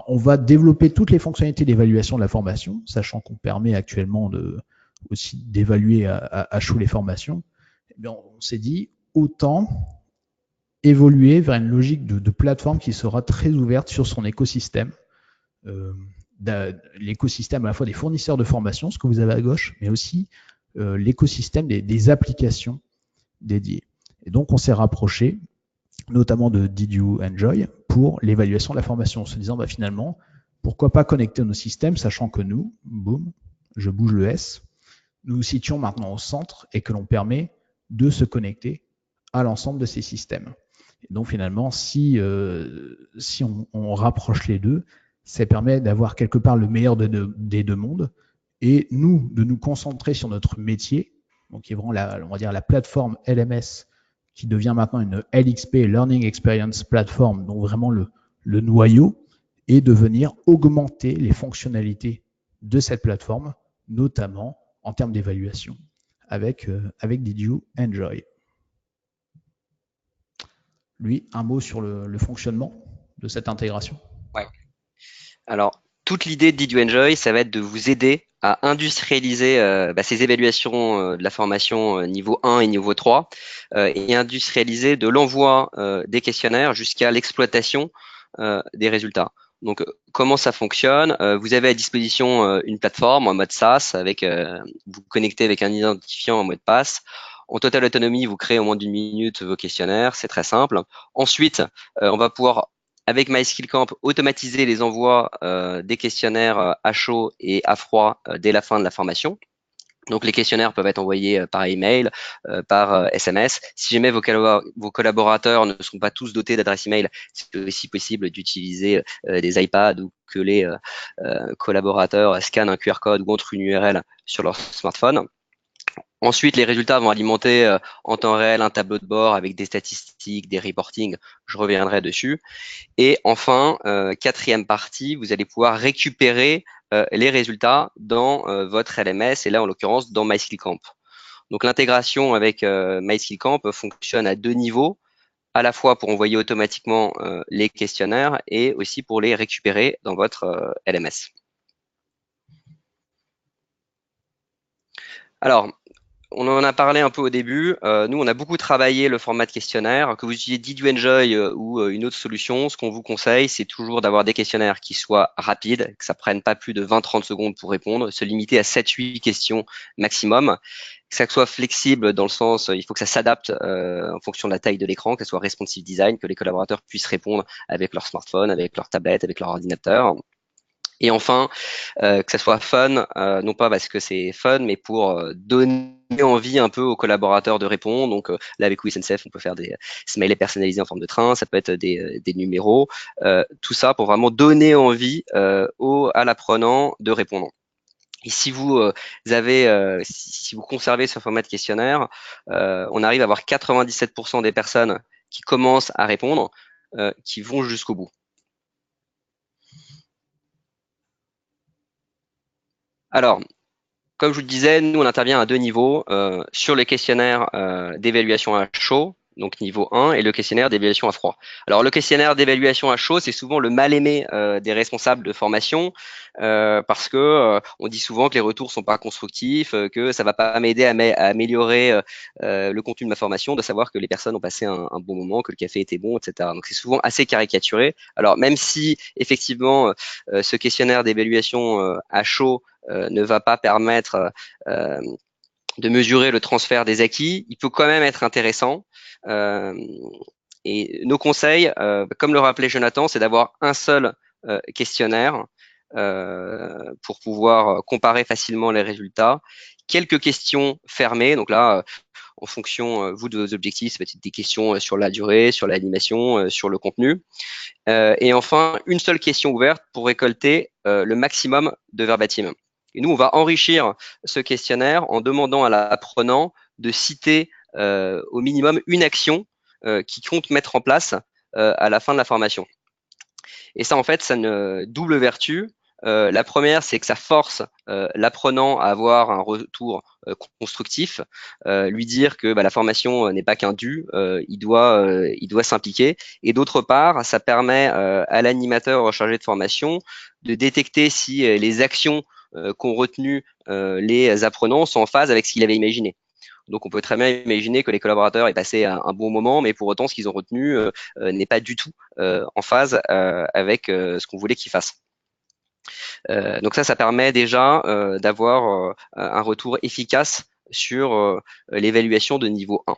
[SPEAKER 1] on va développer toutes les fonctionnalités d'évaluation de la formation, sachant qu'on permet actuellement aussi d'évaluer à chaud les formations. Eh bien, on s'est dit autant évoluer vers une logique de plateforme qui sera très ouverte sur son écosystème. L'écosystème à la fois des fournisseurs de formation, ce que vous avez à gauche, mais aussi l'écosystème des applications dédiées. Et donc, on s'est rapproché notamment de Did You Enjoy pour l'évaluation de la formation, en se disant finalement, pourquoi pas connecter nos systèmes, sachant que nous, boum, je bouge le S, nous nous situons maintenant au centre et que l'on permet de se connecter à l'ensemble de ces systèmes. Et donc finalement, si on rapproche les deux, ça permet d'avoir quelque part le meilleur des deux mondes et nous, de nous concentrer sur notre métier, donc qui est vraiment on va dire la plateforme LMS qui devient maintenant une LXP, Learning Experience Platform, donc vraiment le noyau, et de venir augmenter les fonctionnalités de cette plateforme, notamment en termes d'évaluation, avec Did You Enjoy. Lui, un mot sur le fonctionnement de cette intégration.
[SPEAKER 2] Ouais. Alors, toute l'idée de Did You Enjoy, ça va être de vous aider à industrialiser ces évaluations de la formation niveau 1 et niveau 3 et industrialiser de l'envoi des questionnaires jusqu'à l'exploitation des résultats. Donc, comment ça fonctionne? Vous avez à disposition une plateforme en mode SaaS avec vous connectez avec un identifiant en mode passe. En totale autonomie, vous créez en moins d'une minute vos questionnaires, c'est très simple. Ensuite, on va pouvoir avec MySkillCamp, automatiser les envois des questionnaires à chaud et à froid dès la fin de la formation. Donc les questionnaires peuvent être envoyés par email, par SMS. Si jamais vos collaborateurs ne sont pas tous dotés d'adresse email, c'est aussi possible d'utiliser des iPads ou que les collaborateurs scannent un QR code ou entrent une URL sur leur smartphone. Ensuite, les résultats vont alimenter en temps réel un tableau de bord avec des statistiques, des reportings. Je reviendrai dessus. Et enfin, quatrième partie, vous allez pouvoir récupérer les résultats dans votre LMS et là, en l'occurrence, dans MySkillCamp. Donc, l'intégration avec MySkillCamp fonctionne à deux niveaux, à la fois pour envoyer automatiquement les questionnaires et aussi pour les récupérer dans votre LMS. Alors, on en a parlé un peu au début. Nous, on a beaucoup travaillé le format de questionnaire. Que vous utilisez Did You Enjoy ou une autre solution, ce qu'on vous conseille, c'est toujours d'avoir des questionnaires qui soient rapides, que ça prenne pas plus de 20-30 secondes pour répondre, se limiter à 7-8 questions maximum, que ça soit flexible dans le sens, il faut que ça s'adapte en fonction de la taille de l'écran, que ça soit responsive design, que les collaborateurs puissent répondre avec leur smartphone, avec leur tablette, avec leur ordinateur. Et enfin, que ça soit fun, non pas parce que c'est fun, mais pour donner envie un peu aux collaborateurs de répondre. Donc là, avec SNCF, on peut faire des smileys personnalisés en forme de train, ça peut être des numéros, tout ça pour vraiment donner envie à l'apprenant de répondre. Et si vous si vous conservez ce format de questionnaire, on arrive à avoir 97% des personnes qui commencent à répondre, qui vont jusqu'au bout. Alors, comme je vous le disais, nous, on intervient à deux niveaux, sur les questionnaires d'évaluation à chaud, donc niveau 1, et le questionnaire d'évaluation à froid. Alors, le questionnaire d'évaluation à chaud, c'est souvent le mal-aimé des responsables de formation, parce que on dit souvent que les retours sont pas constructifs, que ça va pas m'aider à améliorer le contenu de ma formation, de savoir que les personnes ont passé un bon moment, que le café était bon, etc. Donc, c'est souvent assez caricaturé. Alors, même si, effectivement, ce questionnaire d'évaluation à chaud ne va pas permettre de mesurer le transfert des acquis, il peut quand même être intéressant. Et nos conseils, comme le rappelait Jonathan, c'est d'avoir un seul questionnaire pour pouvoir comparer facilement les résultats. Quelques questions fermées, donc là, en fonction, vous, de vos objectifs, ça peut être des questions sur la durée, sur l'animation, sur le contenu. Et enfin, une seule question ouverte pour récolter le maximum de verbatim. Et nous, on va enrichir ce questionnaire en demandant à l'apprenant de citer au minimum une action qu'il compte mettre en place à la fin de la formation. Et ça, en fait, ça a une double vertu. La première, c'est que ça force l'apprenant à avoir un retour constructif, lui dire que la formation n'est pas qu'un dû, il doit s'impliquer. Et d'autre part, ça permet à l'animateur chargé de formation de détecter si les actions qu'ont retenues les apprenants sont en phase avec ce qu'il avait imaginé. Donc on peut très bien imaginer que les collaborateurs aient passé un bon moment, mais pour autant ce qu'ils ont retenu n'est pas du tout en phase avec ce qu'on voulait qu'ils fassent. Donc ça permet déjà d'avoir un retour efficace sur l'évaluation de niveau 1.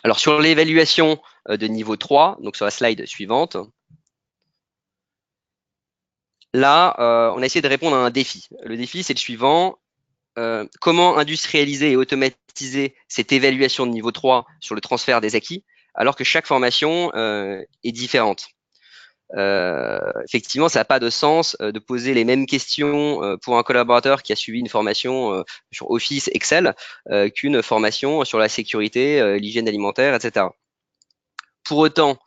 [SPEAKER 2] Alors sur l'évaluation de niveau 3, donc sur la slide suivante, là, on a essayé de répondre à un défi. Le défi, c'est le suivant. Comment industrialiser et automatiser cette évaluation de niveau 3 sur le transfert des acquis, alors que chaque formation est différente. Effectivement, ça n'a pas de sens de poser les mêmes questions pour un collaborateur qui a suivi une formation sur Office, Excel, qu'une formation sur la sécurité, l'hygiène alimentaire, etc. Pour autant,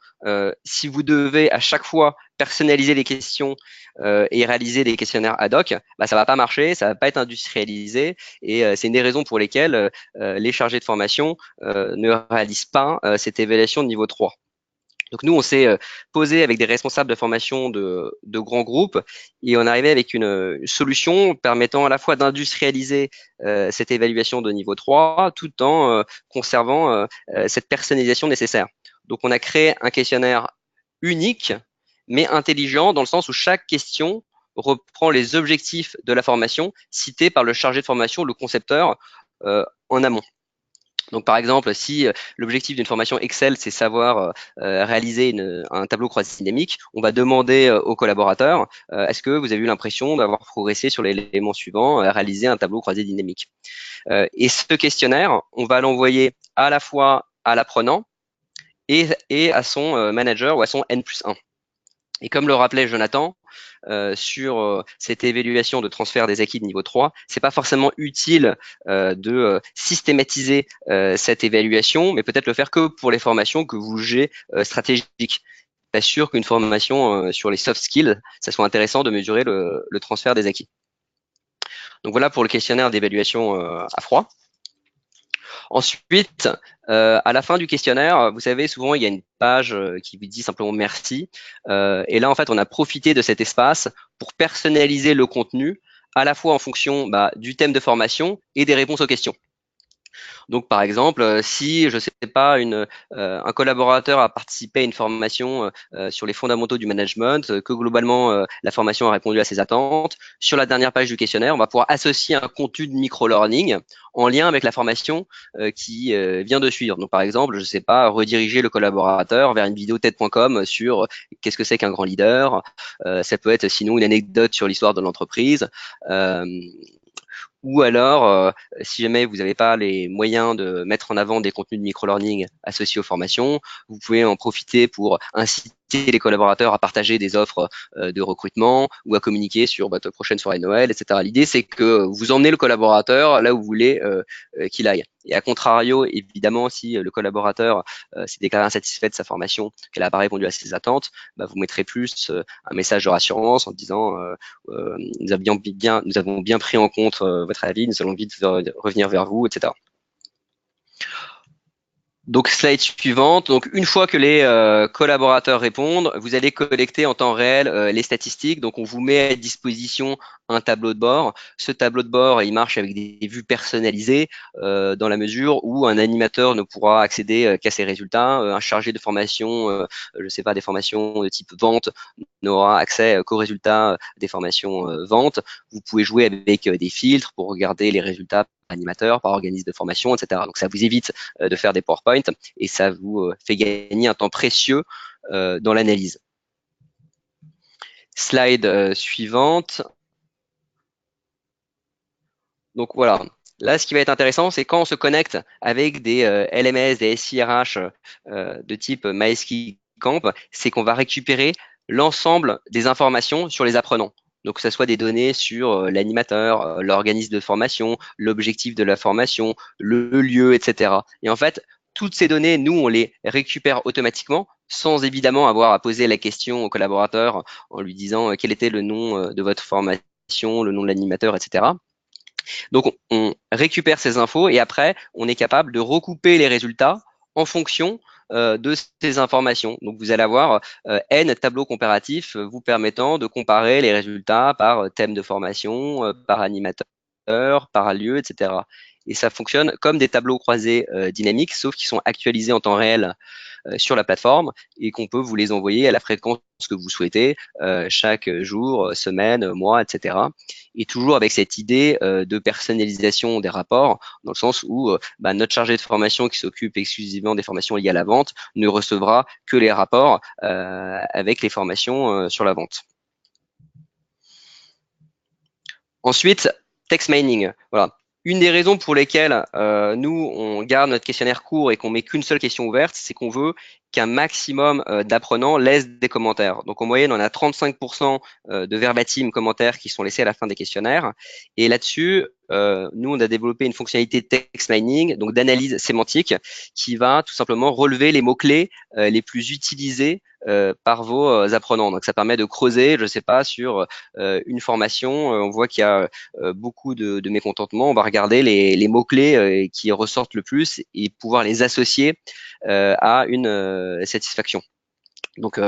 [SPEAKER 2] si vous devez à chaque fois personnaliser les questions et réaliser des questionnaires ad hoc, ça va pas marcher, ça va pas être industrialisé, et c'est une des raisons pour lesquelles les chargés de formation ne réalisent pas cette évaluation de niveau 3. Donc nous, on s'est posé avec des responsables de formation de grands groupes et on est arrivé avec une solution permettant à la fois d'industrialiser cette évaluation de niveau 3 tout en conservant cette personnalisation nécessaire. Donc on a créé un questionnaire unique mais intelligent dans le sens où chaque question reprend les objectifs de la formation cités par le chargé de formation, le concepteur, en amont. Donc, par exemple, si l'objectif d'une formation Excel, c'est savoir réaliser un tableau croisé dynamique, on va demander aux collaborateurs, est-ce que vous avez eu l'impression d'avoir progressé sur l'élément suivant, réaliser un tableau croisé dynamique. Et ce questionnaire, on va l'envoyer à la fois à l'apprenant et à son manager ou à son N+1. Et comme le rappelait Jonathan, sur cette évaluation de transfert des acquis de niveau 3, c'est pas forcément utile de systématiser cette évaluation, mais peut-être le faire que pour les formations que vous jugez stratégiques. Pas sûr qu'une formation sur les soft skills, ça soit intéressant de mesurer le transfert des acquis. Donc voilà pour le questionnaire d'évaluation à froid. Ensuite, à la fin du questionnaire, vous savez, souvent il y a une page qui vous dit simplement merci. Et là, en fait, on a profité de cet espace pour personnaliser le contenu, à la fois en fonction du thème de formation et des réponses aux questions. Donc, par exemple, si, je sais pas, un collaborateur a participé à une formation sur les fondamentaux du management, que globalement, la formation a répondu à ses attentes, sur la dernière page du questionnaire, on va pouvoir associer un contenu de micro-learning en lien avec la formation qui vient de suivre. Donc, par exemple, je sais pas, rediriger le collaborateur vers une vidéo TED.com sur qu'est-ce que c'est qu'un grand leader. Ça peut être sinon une anecdote sur l'histoire de l'entreprise. Ou alors, si jamais vous n'avez pas les moyens de mettre en avant des contenus de micro-learning associés aux formations, vous pouvez en profiter pour inciter les collaborateurs à partager des offres de recrutement ou à communiquer sur votre prochaine soirée de Noël, etc. L'idée, c'est que vous emmenez le collaborateur là où vous voulez qu'il aille. Et à contrario, évidemment, si le collaborateur s'est déclaré insatisfait de sa formation, qu'elle n'a pas répondu à ses attentes, vous mettrez plus un message de rassurance en disant nous avons bien pris en compte votre avis, nous allons vite revenir vers vous, etc. Donc, slide suivante. Donc, une fois que les collaborateurs répondent, vous allez collecter en temps réel les statistiques. Donc, on vous met à disposition un tableau de bord. Ce tableau de bord, il marche avec des vues personnalisées dans la mesure où un animateur ne pourra accéder qu'à ses résultats. Un chargé de formation, je sais pas, des formations de type vente, n'aura accès qu'aux résultats des formations vente. Vous pouvez jouer avec des filtres pour regarder les résultats par animateur, par organisme de formation, etc. Donc, ça vous évite de faire des PowerPoint et ça vous fait gagner un temps précieux dans l'analyse. Slide suivante. Donc voilà, là ce qui va être intéressant, c'est quand on se connecte avec des LMS, des SIRH de type MySkiCamp, c'est qu'on va récupérer l'ensemble des informations sur les apprenants. Donc que ce soit des données sur l'animateur, l'organisme de formation, l'objectif de la formation, le lieu, etc. Et en fait, toutes ces données, nous, on les récupère automatiquement sans évidemment avoir à poser la question au collaborateur en lui disant quel était le nom de votre formation, le nom de l'animateur, etc. Donc, on récupère ces infos et après, on est capable de recouper les résultats en fonction de ces informations. Donc, vous allez avoir N tableaux comparatifs vous permettant de comparer les résultats par thème de formation, par animateur, par lieu, etc. Et ça fonctionne comme des tableaux croisés dynamiques, sauf qu'ils sont actualisés en temps réel sur la plateforme et qu'on peut vous les envoyer à la fréquence que vous souhaitez, chaque jour, semaine, mois, etc. Et toujours avec cette idée de personnalisation des rapports, dans le sens où notre chargé de formation qui s'occupe exclusivement des formations liées à la vente ne recevra que les rapports avec les formations sur la vente. Ensuite, text mining. Voilà. Une des raisons pour lesquelles nous, on garde notre questionnaire court et qu'on met qu'une seule question ouverte, c'est qu'on veut qu'un maximum d'apprenants laissent des commentaires. Donc en moyenne, on a 35% de verbatim commentaires qui sont laissés à la fin des questionnaires. Et là-dessus, nous, on a développé une fonctionnalité text mining, donc d'analyse sémantique, qui va tout simplement relever les mots-clés les plus utilisés par vos apprenants. Donc ça permet de creuser, je sais pas, sur une formation, on voit qu'il y a beaucoup de mécontentement. On va regarder les mots-clés qui ressortent le plus et pouvoir les associer à une satisfaction. Donc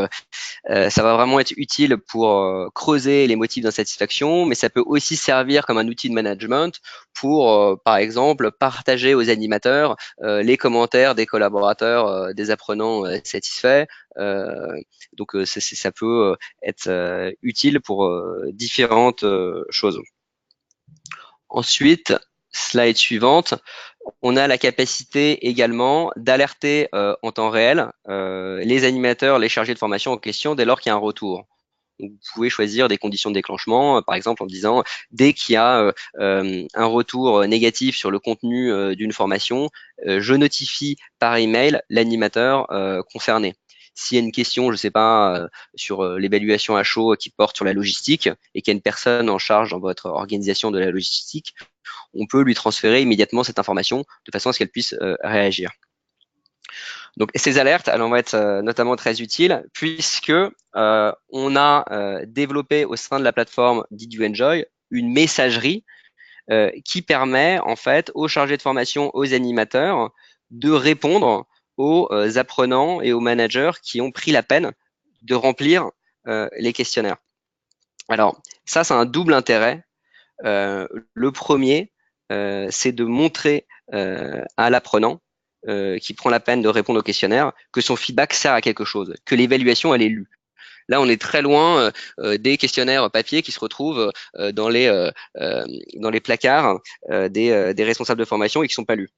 [SPEAKER 2] ça va vraiment être utile pour creuser les motifs d'insatisfaction, mais ça peut aussi servir comme un outil de management pour, par exemple, partager aux animateurs les commentaires des collaborateurs, des apprenants satisfaits. Donc ça peut être utile pour différentes choses. Ensuite, slide suivante, on a la capacité également d'alerter en temps réel les animateurs, les chargés de formation en question dès lors qu'il y a un retour. Donc, vous pouvez choisir des conditions de déclenchement, par exemple en disant dès qu'il y a un retour négatif sur le contenu d'une formation, je notifie par email l'animateur concerné. S'il y a une question, je ne sais pas, sur l'évaluation à chaud qui porte sur la logistique et qu'il y a une personne en charge dans votre organisation de la logistique, on peut lui transférer immédiatement cette information de façon à ce qu'elle puisse réagir. Donc ces alertes, elles vont être notamment très utiles puisque on a développé au sein de la plateforme Did You Enjoy une messagerie qui permet en fait aux chargés de formation, aux animateurs de répondre aux apprenants et aux managers qui ont pris la peine de remplir les questionnaires. Alors ça, c'est un double intérêt. Le premier, c'est de montrer à l'apprenant qui prend la peine de répondre au questionnaire que son feedback sert à quelque chose, que l'évaluation elle est lue. Là, on est très loin des questionnaires papier qui se retrouvent dans les placards des responsables de formation et qui sont pas lus.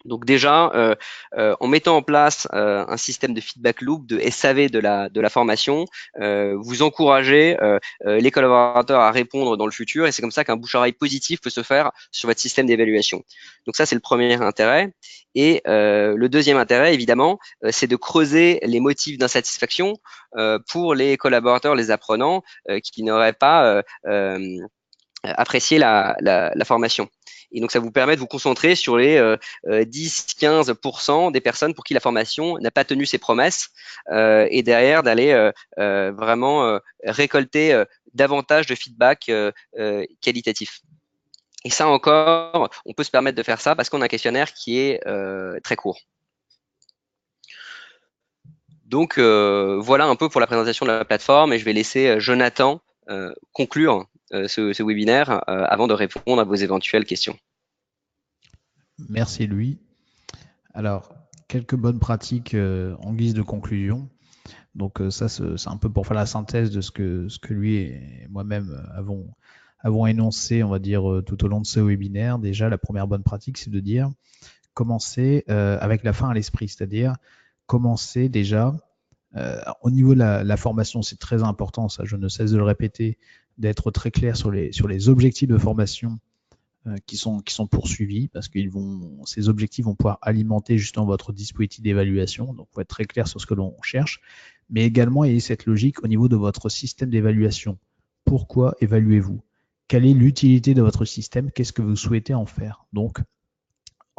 [SPEAKER 2] Donc déjà, en mettant en place un système de feedback loop, de SAV de la formation, vous encouragez les collaborateurs à répondre dans le futur et c'est comme ça qu'un bouche-oreille positif peut se faire sur votre système d'évaluation. Donc ça, c'est le premier intérêt. Et le deuxième intérêt, évidemment, c'est de creuser les motifs d'insatisfaction pour les collaborateurs, les apprenants qui n'auraient pas apprécié la formation. Et donc, ça vous permet de vous concentrer sur les 10-15% des personnes pour qui la formation n'a pas tenu ses promesses et derrière d'aller vraiment récolter davantage de feedback qualitatif. Et ça encore, on peut se permettre de faire ça parce qu'on a un questionnaire qui est très court. Donc, voilà un peu pour la présentation de la plateforme et je vais laisser Jonathan conclure ce webinaire avant de répondre à vos éventuelles questions.
[SPEAKER 1] Merci Louis. Alors, quelques bonnes pratiques en guise de conclusion. Donc ça, c'est un peu pour faire la synthèse de ce que lui et moi-même avons énoncé, on va dire, tout au long de ce webinaire. Déjà, la première bonne pratique, c'est de dire commencer avec la fin à l'esprit, c'est-à-dire commencer déjà au niveau de la formation, c'est très important, ça je ne cesse de le répéter, d'être très clair sur les objectifs de formation qui sont poursuivis parce que ces objectifs vont pouvoir alimenter justement votre dispositif d'évaluation. Donc, il faut être très clair sur ce que l'on cherche, mais également il y a cette logique au niveau de votre système d'évaluation. Pourquoi évaluez-vous? Quelle est l'utilité de votre système? Qu'est-ce que vous souhaitez en faire? Donc,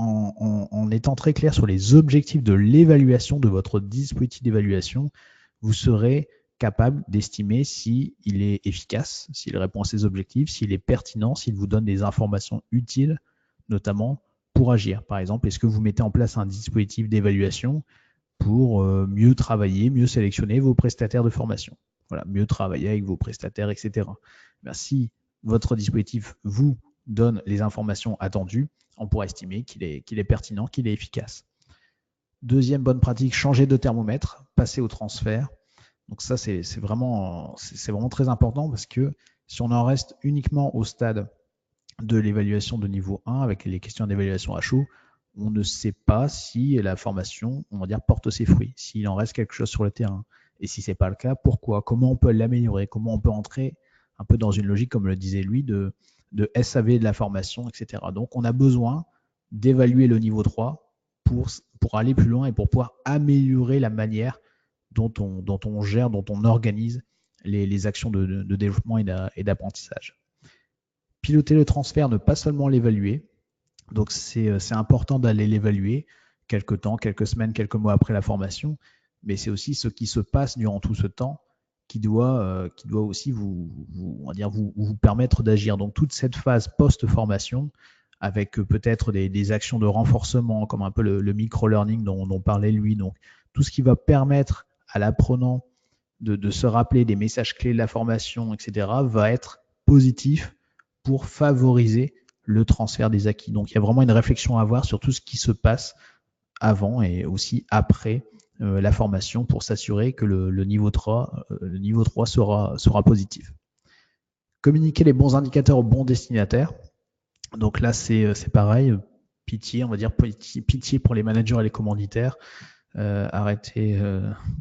[SPEAKER 1] en étant très clair sur les objectifs de l'évaluation de votre dispositif d'évaluation, vous serez capable d'estimer s'il est efficace, s'il répond à ses objectifs, s'il est pertinent, s'il vous donne des informations utiles, notamment pour agir. Par exemple, est-ce que vous mettez en place un dispositif d'évaluation pour mieux travailler, mieux sélectionner vos prestataires de formation. Voilà, mieux travailler avec vos prestataires, etc. Ben, si votre dispositif vous donne les informations attendues, on pourra estimer qu'il est pertinent, qu'il est efficace. Deuxième bonne pratique, changer de thermomètre, passer au transfert. Donc ça, c'est vraiment très important parce que si on en reste uniquement au stade de l'évaluation de niveau 1 avec les questions d'évaluation à chaud, on ne sait pas si la formation, on va dire, porte ses fruits, s'il en reste quelque chose sur le terrain. Et si ce n'est pas le cas, pourquoi? Comment on peut l'améliorer? Comment on peut entrer un peu dans une logique, comme le disait lui, de SAV de la formation, etc. Donc, on a besoin d'évaluer le niveau 3 pour aller plus loin et pour pouvoir améliorer la manière dont on gère, dont on organise les actions de développement et d'apprentissage. Piloter le transfert, ne pas seulement l'évaluer. Donc, c'est important d'aller l'évaluer quelques temps, quelques semaines, quelques mois après la formation, mais c'est aussi ce qui se passe durant tout ce temps qui doit aussi on va dire vous permettre d'agir. Donc, toute cette phase post-formation, avec peut-être des actions de renforcement, comme un peu le micro-learning dont parlait lui. Donc, tout ce qui va permettre à l'apprenant de se rappeler des messages clés de la formation, etc., va être positif pour favoriser le transfert des acquis. Donc, il y a vraiment une réflexion à avoir sur tout ce qui se passe avant et aussi après la formation pour s'assurer que le niveau 3 sera positif. Communiquer les bons indicateurs aux bons destinataires. Donc là, c'est pareil, pitié, on va dire pitié pour les managers et les commanditaires. Arrêter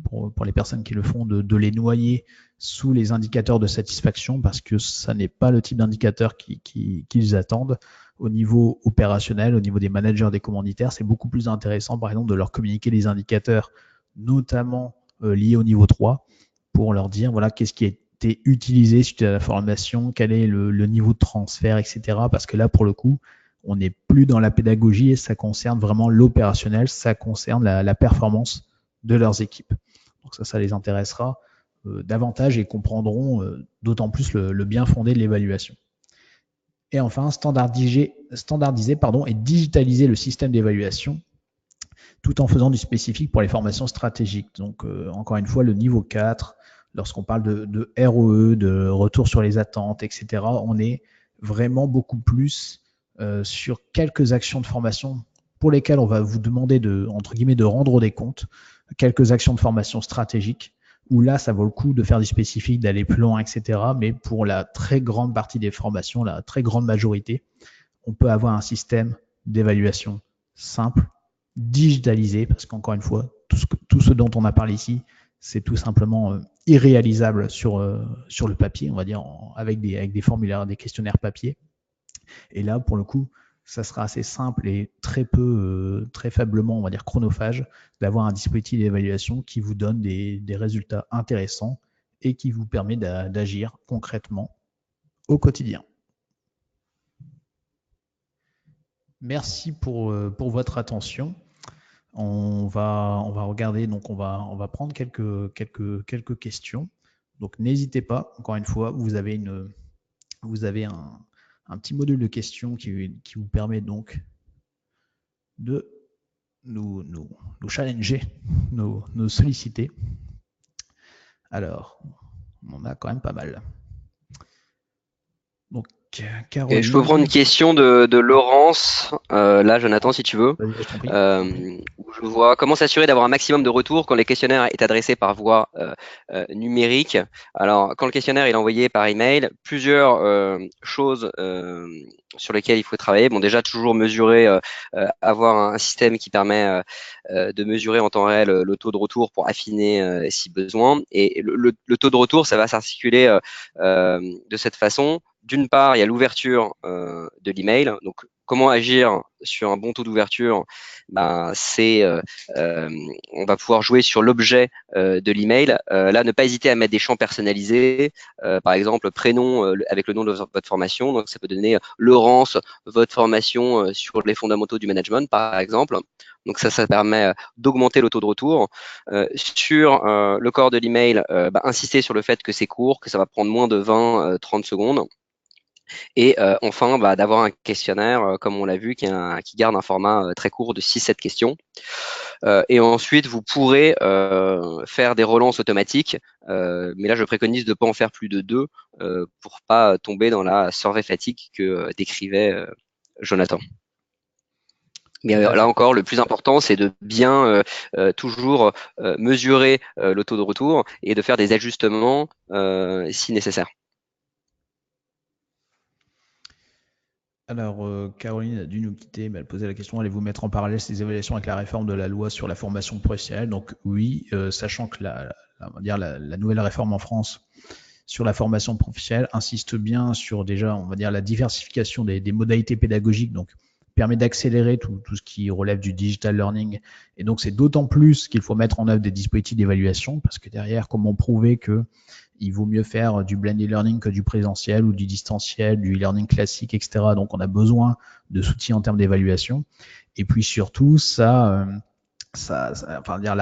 [SPEAKER 1] pour les personnes qui le font de les noyer sous les indicateurs de satisfaction parce que ça n'est pas le type d'indicateur qu'ils attendent. Au niveau opérationnel, au niveau des managers, des commanditaires, c'est beaucoup plus intéressant par exemple de leur communiquer des indicateurs notamment liés au niveau 3 pour leur dire voilà qu'est-ce qui a été utilisé suite à la formation, quel est le niveau de transfert, etc. Parce que là pour le coup, on n'est plus dans la pédagogie et ça concerne vraiment l'opérationnel, ça concerne la performance de leurs équipes. Donc ça les intéressera davantage et comprendront d'autant plus le bien fondé de l'évaluation. Et enfin, standardiser et digitaliser le système d'évaluation tout en faisant du spécifique pour les formations stratégiques. Donc encore une fois, le niveau 4, lorsqu'on parle de ROE, de retour sur les attentes, etc., on est vraiment beaucoup plus sur quelques actions de formation pour lesquelles on va vous demander entre guillemets, de rendre des comptes, quelques actions de formation stratégiques, où là, ça vaut le coup de faire du spécifique, d'aller plus loin, etc. Mais pour la très grande partie des formations, la très grande majorité, on peut avoir un système d'évaluation simple, digitalisé, parce qu'encore une fois, tout ce dont on a parlé ici, c'est tout simplement irréalisable sur le papier, on va dire, avec des formulaires, des questionnaires papier. Et là, pour le coup, ça sera assez simple et très faiblement, on va dire, chronophage d'avoir un dispositif d'évaluation qui vous donne des résultats intéressants et qui vous permet d'agir concrètement au quotidien. Merci pour votre attention. On va regarder, donc on va prendre quelques questions. Donc n'hésitez pas, encore une fois, vous avez un petit module de questions qui vous permet donc de nous challenger, nous solliciter. Alors, on en a quand même pas mal. Donc, Caroline.
[SPEAKER 2] Et je peux prendre une question de Laurence, là Jonathan si tu veux, où je vois comment s'assurer d'avoir un maximum de retours quand le questionnaire est adressé par voie numérique. Alors quand le questionnaire est envoyé par email, plusieurs choses sur lesquelles il faut travailler. Bon, déjà toujours mesurer, avoir un système qui permet de mesurer en temps réel le taux de retour pour affiner si besoin. Et le taux de retour, ça va s'articuler de cette façon. D'une part, il y a l'ouverture de l'email. Donc, comment agir sur un bon taux d'ouverture? Ben, on va pouvoir jouer sur l'objet de l'email. Là, ne pas hésiter à mettre des champs personnalisés, par exemple prénom avec le nom de votre formation. Donc, ça peut donner Laurence, votre formation sur les fondamentaux du management, par exemple. Donc ça permet d'augmenter le taux de retour. Sur le corps de l'email, insister sur le fait que c'est court, que ça va prendre moins de 20-30 secondes. Et enfin, d'avoir un questionnaire, comme on l'a vu, qui garde un format très court de 6-7 questions. Et ensuite, vous pourrez faire des relances automatiques, mais là, je préconise de ne pas en faire plus de 2 pour pas tomber dans la survey fatigue que décrivait Jonathan. Mais là encore, le plus important, c'est de bien toujours mesurer le taux de retour et de faire des ajustements si nécessaire.
[SPEAKER 1] Alors, Caroline a dû nous quitter, mais elle posait la question, allez-vous mettre en parallèle ces évaluations avec la réforme de la loi sur la formation professionnelle? Donc oui, sachant que la nouvelle réforme en France sur la formation professionnelle insiste bien sur déjà, on va dire, la diversification des modalités pédagogiques, donc permet d'accélérer tout ce qui relève du digital learning. Et donc, c'est d'autant plus qu'il faut mettre en œuvre des dispositifs d'évaluation, parce que derrière, comment prouver que il vaut mieux faire du blended learning que du présentiel ou du distanciel, du e-learning classique, etc. Donc, on a besoin de soutien en termes d'évaluation. Et puis surtout, la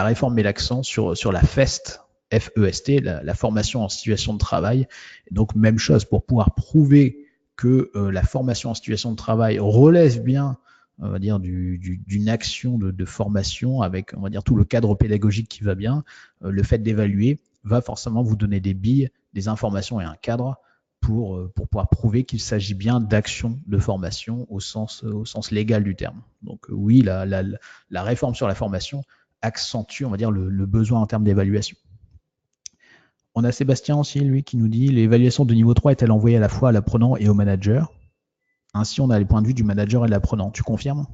[SPEAKER 1] réforme met l'accent sur la FEST, F-E-S-T, la formation en situation de travail. Et donc, même chose, pour pouvoir prouver que la formation en situation de travail relève bien, on va dire, d'une action de formation avec, on va dire, tout le cadre pédagogique qui va bien, le fait d'évaluer va forcément vous donner des billes, des informations et un cadre pour pouvoir prouver qu'il s'agit bien d'actions de formation au sens légal du terme. Donc oui, la réforme sur la formation accentue, on va dire, le besoin en termes d'évaluation. On a Sébastien aussi, lui, qui nous dit « L'évaluation de niveau 3 est-elle envoyée à la fois à l'apprenant et au manager ?» Ainsi, on a les points de vue du manager et de l'apprenant. Tu confirmes?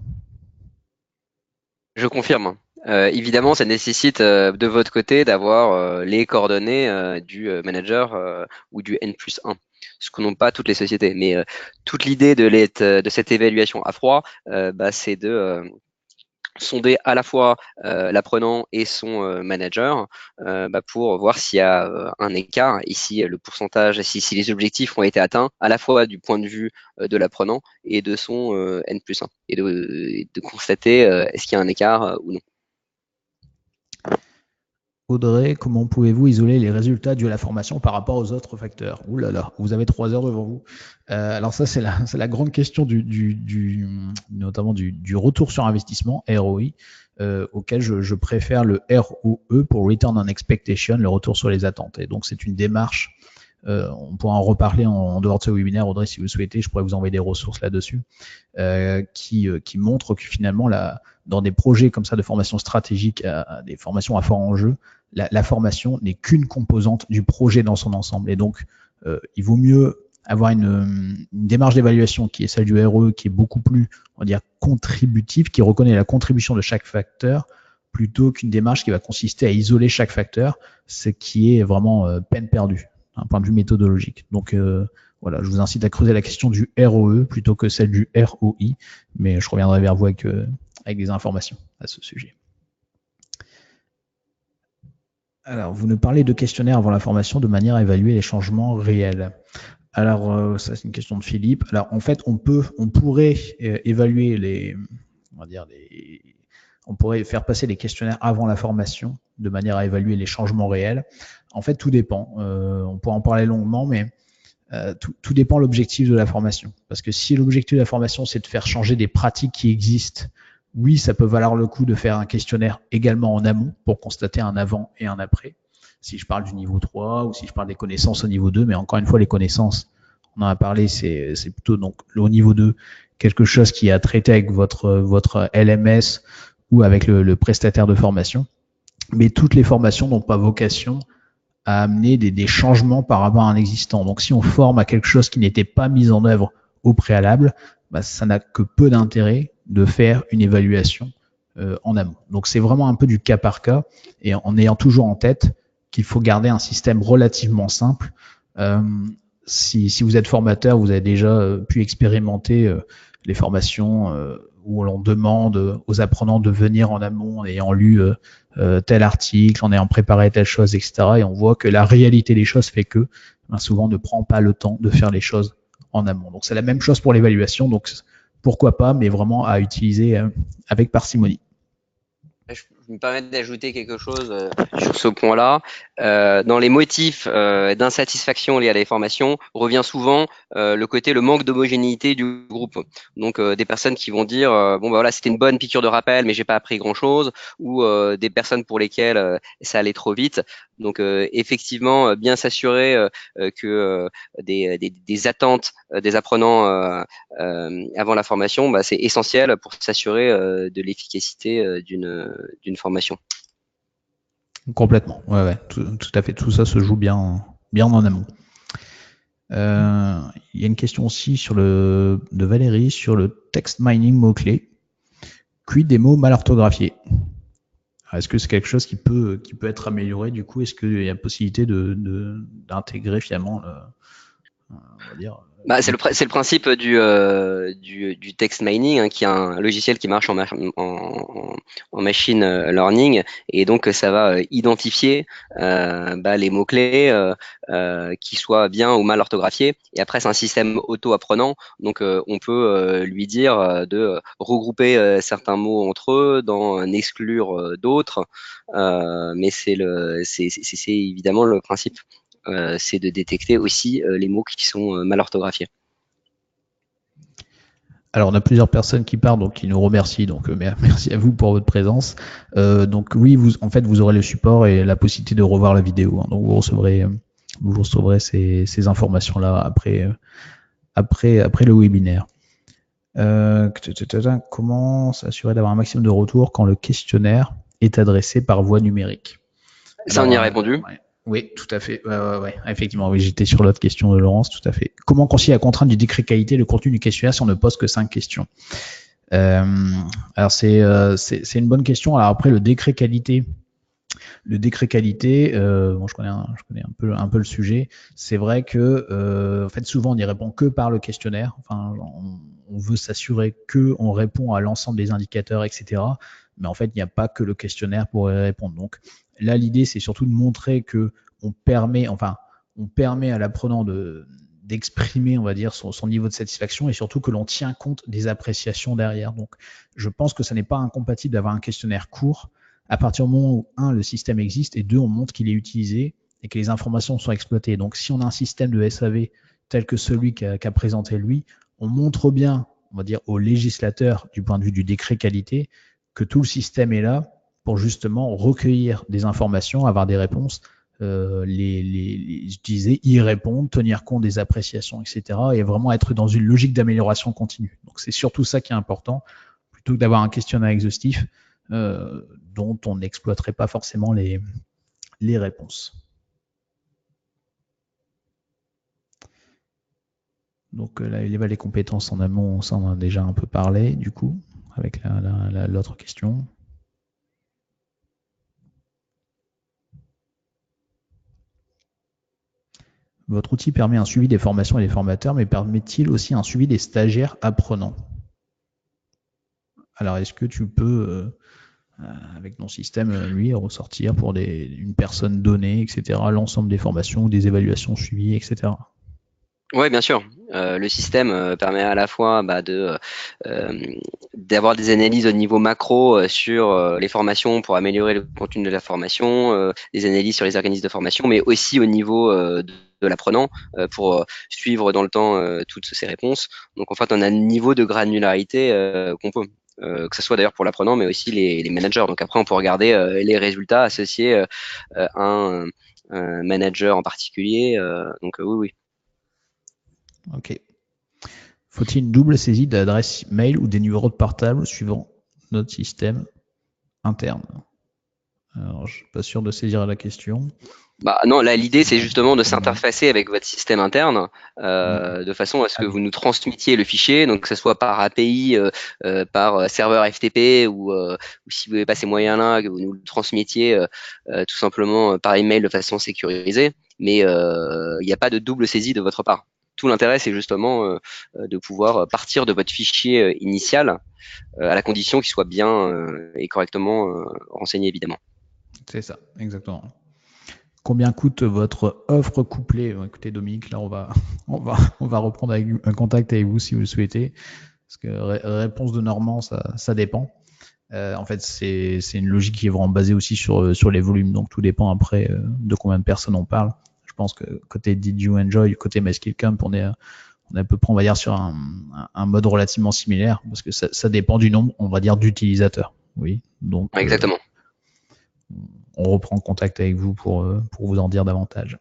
[SPEAKER 2] Je confirme. Évidemment, ça nécessite de votre côté d'avoir les coordonnées du manager ou du N+1, ce que n'ont pas toutes les sociétés. Mais toute l'idée de cette évaluation à froid, c'est de sonder à la fois l'apprenant et son manager pour voir s'il y a un écart, et si le pourcentage, si les objectifs ont été atteints à la fois du point de vue de l'apprenant et de son N+1, et de constater est-ce qu'il y a un écart ou non.
[SPEAKER 1] Audrey, comment pouvez-vous isoler les résultats dus à la formation par rapport aux autres facteurs? Ouh là là, vous avez 3 heures devant vous. Alors ça, c'est la grande question notamment du retour sur investissement, ROI, auquel je préfère le ROE pour Return on Expectation, le retour sur les attentes. Et donc, c'est une démarche, on pourra en reparler en dehors de ce webinaire, Audrey, si vous le souhaitez, je pourrais vous envoyer des ressources là-dessus, qui montrent que finalement, dans des projets comme ça de formation stratégique, des formations à fort enjeu, la formation n'est qu'une composante du projet dans son ensemble. Et donc, il vaut mieux avoir une démarche d'évaluation qui est celle du RE, qui est beaucoup plus, on va dire, contributive, qui reconnaît la contribution de chaque facteur, plutôt qu'une démarche qui va consister à isoler chaque facteur, ce qui est vraiment peine perdue, d'un point de vue méthodologique. Donc, voilà, je vous incite à creuser la question du ROE plutôt que celle du ROI, mais je reviendrai vers vous avec des informations à ce sujet. Alors, vous nous parlez de questionnaires avant la formation de manière à évaluer les changements réels. Alors, ça c'est une question de Philippe. Alors, en fait, on pourrait évaluer on pourrait faire passer les questionnaires avant la formation de manière à évaluer les changements réels. En fait, tout dépend. On pourra en parler longuement, mais tout dépend de l'objectif de la formation. Parce que si l'objectif de la formation, c'est de faire changer des pratiques qui existent, oui, ça peut valoir le coup de faire un questionnaire également en amont pour constater un avant et un après. Si je parle du niveau 3 ou si je parle des connaissances au niveau 2, mais encore une fois, les connaissances, on en a parlé, c'est plutôt donc au niveau 2, quelque chose qui a traité avec votre LMS ou avec le prestataire de formation. Mais toutes les formations n'ont pas vocation à amener des changements par rapport à un existant. Donc, si on forme à quelque chose qui n'était pas mis en œuvre au préalable, ça n'a que peu d'intérêt de faire une évaluation en amont. Donc, c'est vraiment un peu du cas par cas et en ayant toujours en tête qu'il faut garder un système relativement simple. Si vous êtes formateur, vous avez déjà pu expérimenter les formations où l'on demande aux apprenants de venir en amont en ayant lu tel article, en ayant préparé telle chose, etc. Et on voit que la réalité des choses fait que souvent on ne prend pas le temps de faire les choses en amont. Donc c'est la même chose pour l'évaluation, donc pourquoi pas, mais vraiment à utiliser avec parcimonie.
[SPEAKER 2] Je me permets d'ajouter quelque chose sur ce point-là. Dans les motifs d'insatisfaction liés à les formations, revient souvent le manque d'homogénéité du groupe. Donc des personnes qui vont dire bon bah voilà, c'était une bonne piqûre de rappel, mais j'ai pas appris grand-chose, ou des personnes pour lesquelles ça allait trop vite. Donc effectivement, bien s'assurer que des attentes des apprenants avant la formation, bah, c'est essentiel pour s'assurer de l'efficacité d'une formation.
[SPEAKER 1] Complètement, ouais, tout à fait. Tout ça se joue bien en amont. Il y a une question aussi de Valérie sur le text mining mot-clé. Quid des mots mal orthographiés? Est-ce que c'est quelque chose qui peut être amélioré du coup? Est-ce qu'il y a possibilité d'intégrer finalement on va dire,
[SPEAKER 2] Bah, c'est le principe du text mining, hein, qui est un logiciel qui marche en machine learning, et donc ça va identifier bah, les mots-clés qui soient bien ou mal orthographiés. Et après, c'est un système auto-apprenant, donc on peut lui dire de regrouper certains mots entre eux, d'en exclure d'autres, mais c'est évidemment le principe. C'est de détecter aussi les mots qui sont mal orthographiés.
[SPEAKER 1] Alors, on a plusieurs personnes qui parlent, donc qui nous remercient. Donc, merci à vous pour votre présence. Donc, oui, vous aurez le support et la possibilité de revoir la vidéo. Hein. Donc, vous recevrez ces informations-là après le webinaire. Comment s'assurer d'avoir un maximum de retours quand le questionnaire est adressé par voie numérique?
[SPEAKER 2] Ça, on y a répondu.
[SPEAKER 1] Ouais. Oui, tout à fait. Ouais. Effectivement, oui, j'étais sur l'autre question de Laurence, tout à fait. Comment concilier la contrainte du décret qualité et le contenu du questionnaire si on ne pose que 5 questions? Alors c'est une bonne question. Alors après, le décret qualité, bon, je connais un peu le sujet. C'est vrai que en fait souvent on n'y répond que par le questionnaire. Enfin, on veut s'assurer que on répond à l'ensemble des indicateurs, etc. Mais en fait, il n'y a pas que le questionnaire pour y répondre. Donc là, l'idée c'est surtout de montrer que on permet à l'apprenant d'exprimer, on va dire, son niveau de satisfaction et surtout que l'on tient compte des appréciations derrière. Donc, je pense que ça n'est pas incompatible d'avoir un questionnaire court à partir du moment où, un, le système existe et deux, on montre qu'il est utilisé et que les informations sont exploitées. Donc, si on a un système de SAV tel que celui qu'a présenté lui, on montre bien, on va dire, au législateur du point de vue du décret qualité que tout le système est là pour justement recueillir des informations, avoir des réponses, je disais, y répondre, tenir compte des appréciations, etc. et vraiment être dans une logique d'amélioration continue. Donc, c'est surtout ça qui est important, plutôt que d'avoir un questionnaire exhaustif dont on n'exploiterait pas forcément les réponses. Donc là, les compétences en amont, ça on en a déjà un peu parlé du coup, avec l'autre question. Votre outil permet un suivi des formations et des formateurs, mais permet-il aussi un suivi des stagiaires apprenants? Alors, est-ce que tu peux, avec ton système, lui, ressortir pour une personne donnée, etc., l'ensemble des formations, des évaluations suivies, etc.?
[SPEAKER 2] Oui, bien sûr. Le système permet à la fois d'avoir des analyses au niveau macro sur les formations pour améliorer le contenu de la formation, des analyses sur les organismes de formation, mais aussi au niveau de l'apprenant pour suivre dans le temps toutes ces réponses. Donc en fait, on a un niveau de granularité qu'on peut. Que ce soit d'ailleurs pour l'apprenant, mais aussi les managers. Donc après, on peut regarder les résultats associés à un manager en particulier. Donc oui.
[SPEAKER 1] Ok. Faut-il une double saisie d'adresse mail ou des numéros de portable suivant notre système interne? Alors, je suis pas sûr de saisir la question.
[SPEAKER 2] Bah non, là l'idée c'est justement de s'interfacer avec votre système interne de façon à ce que vous nous transmettiez le fichier, donc que ce soit par API, par serveur FTP ou si vous n'avez pas ces moyens-là, que vous nous le transmettiez tout simplement par email de façon sécurisée, mais il n'y a pas de double saisie de votre part. tout l'intérêt, c'est justement de pouvoir partir de votre fichier initial à la condition qu'il soit bien et correctement renseigné, évidemment.
[SPEAKER 1] C'est ça, exactement. Combien coûte votre offre couplée? Écoutez, Dominique, là, on va reprendre un contact avec vous si vous le souhaitez. Parce que réponse de Normand, ça dépend. En fait, c'est une logique qui est vraiment basée aussi sur les volumes. Donc, tout dépend après de combien de personnes on parle. Je pense que côté Did You Enjoy, côté MySkillCamp, on est à peu près, on va dire, sur un mode relativement similaire. Parce que ça dépend du nombre, on va dire, d'utilisateurs. Oui. Donc,
[SPEAKER 2] Exactement.
[SPEAKER 1] On reprend contact avec vous pour vous en dire davantage.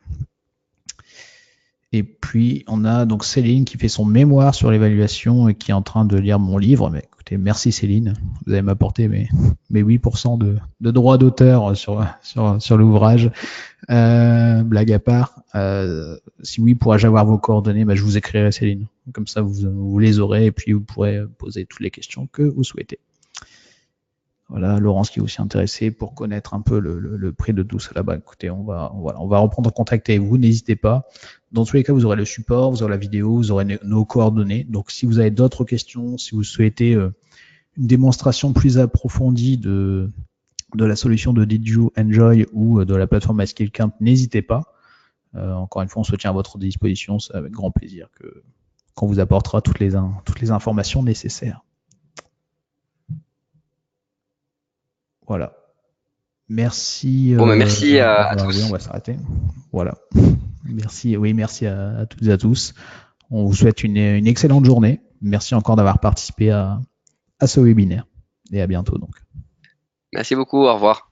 [SPEAKER 1] Et puis, on a donc Céline qui fait son mémoire sur l'évaluation et qui est en train de lire mon livre. Mais écoutez, merci Céline, vous allez m'apporter mes 8% de droits d'auteur sur l'ouvrage. Blague à part, si oui, pourrais-je avoir vos coordonnées, je vous écrirai Céline. Comme ça, vous les aurez et puis vous pourrez poser toutes les questions que vous souhaitez. Voilà, Laurence qui est aussi intéressée pour connaître un peu le prix de tout cela. Écoutez, on va reprendre contact avec vous, n'hésitez pas. Dans tous les cas, vous aurez le support, vous aurez la vidéo, vous aurez nos coordonnées. Donc, si vous avez d'autres questions, si vous souhaitez une démonstration plus approfondie de la solution de Did You Enjoy ou de la plateforme MySkillCamp, n'hésitez pas. Encore une fois, on se tient à votre disposition. C'est avec grand plaisir qu'on vous apportera toutes les informations nécessaires. Voilà. Merci.
[SPEAKER 2] Merci à tous.
[SPEAKER 1] Oui, on va s'arrêter. Voilà. Merci. Oui, merci à toutes et à tous. On vous souhaite une excellente journée. Merci encore d'avoir participé à ce webinaire. Et à bientôt donc.
[SPEAKER 2] Merci beaucoup. Au revoir.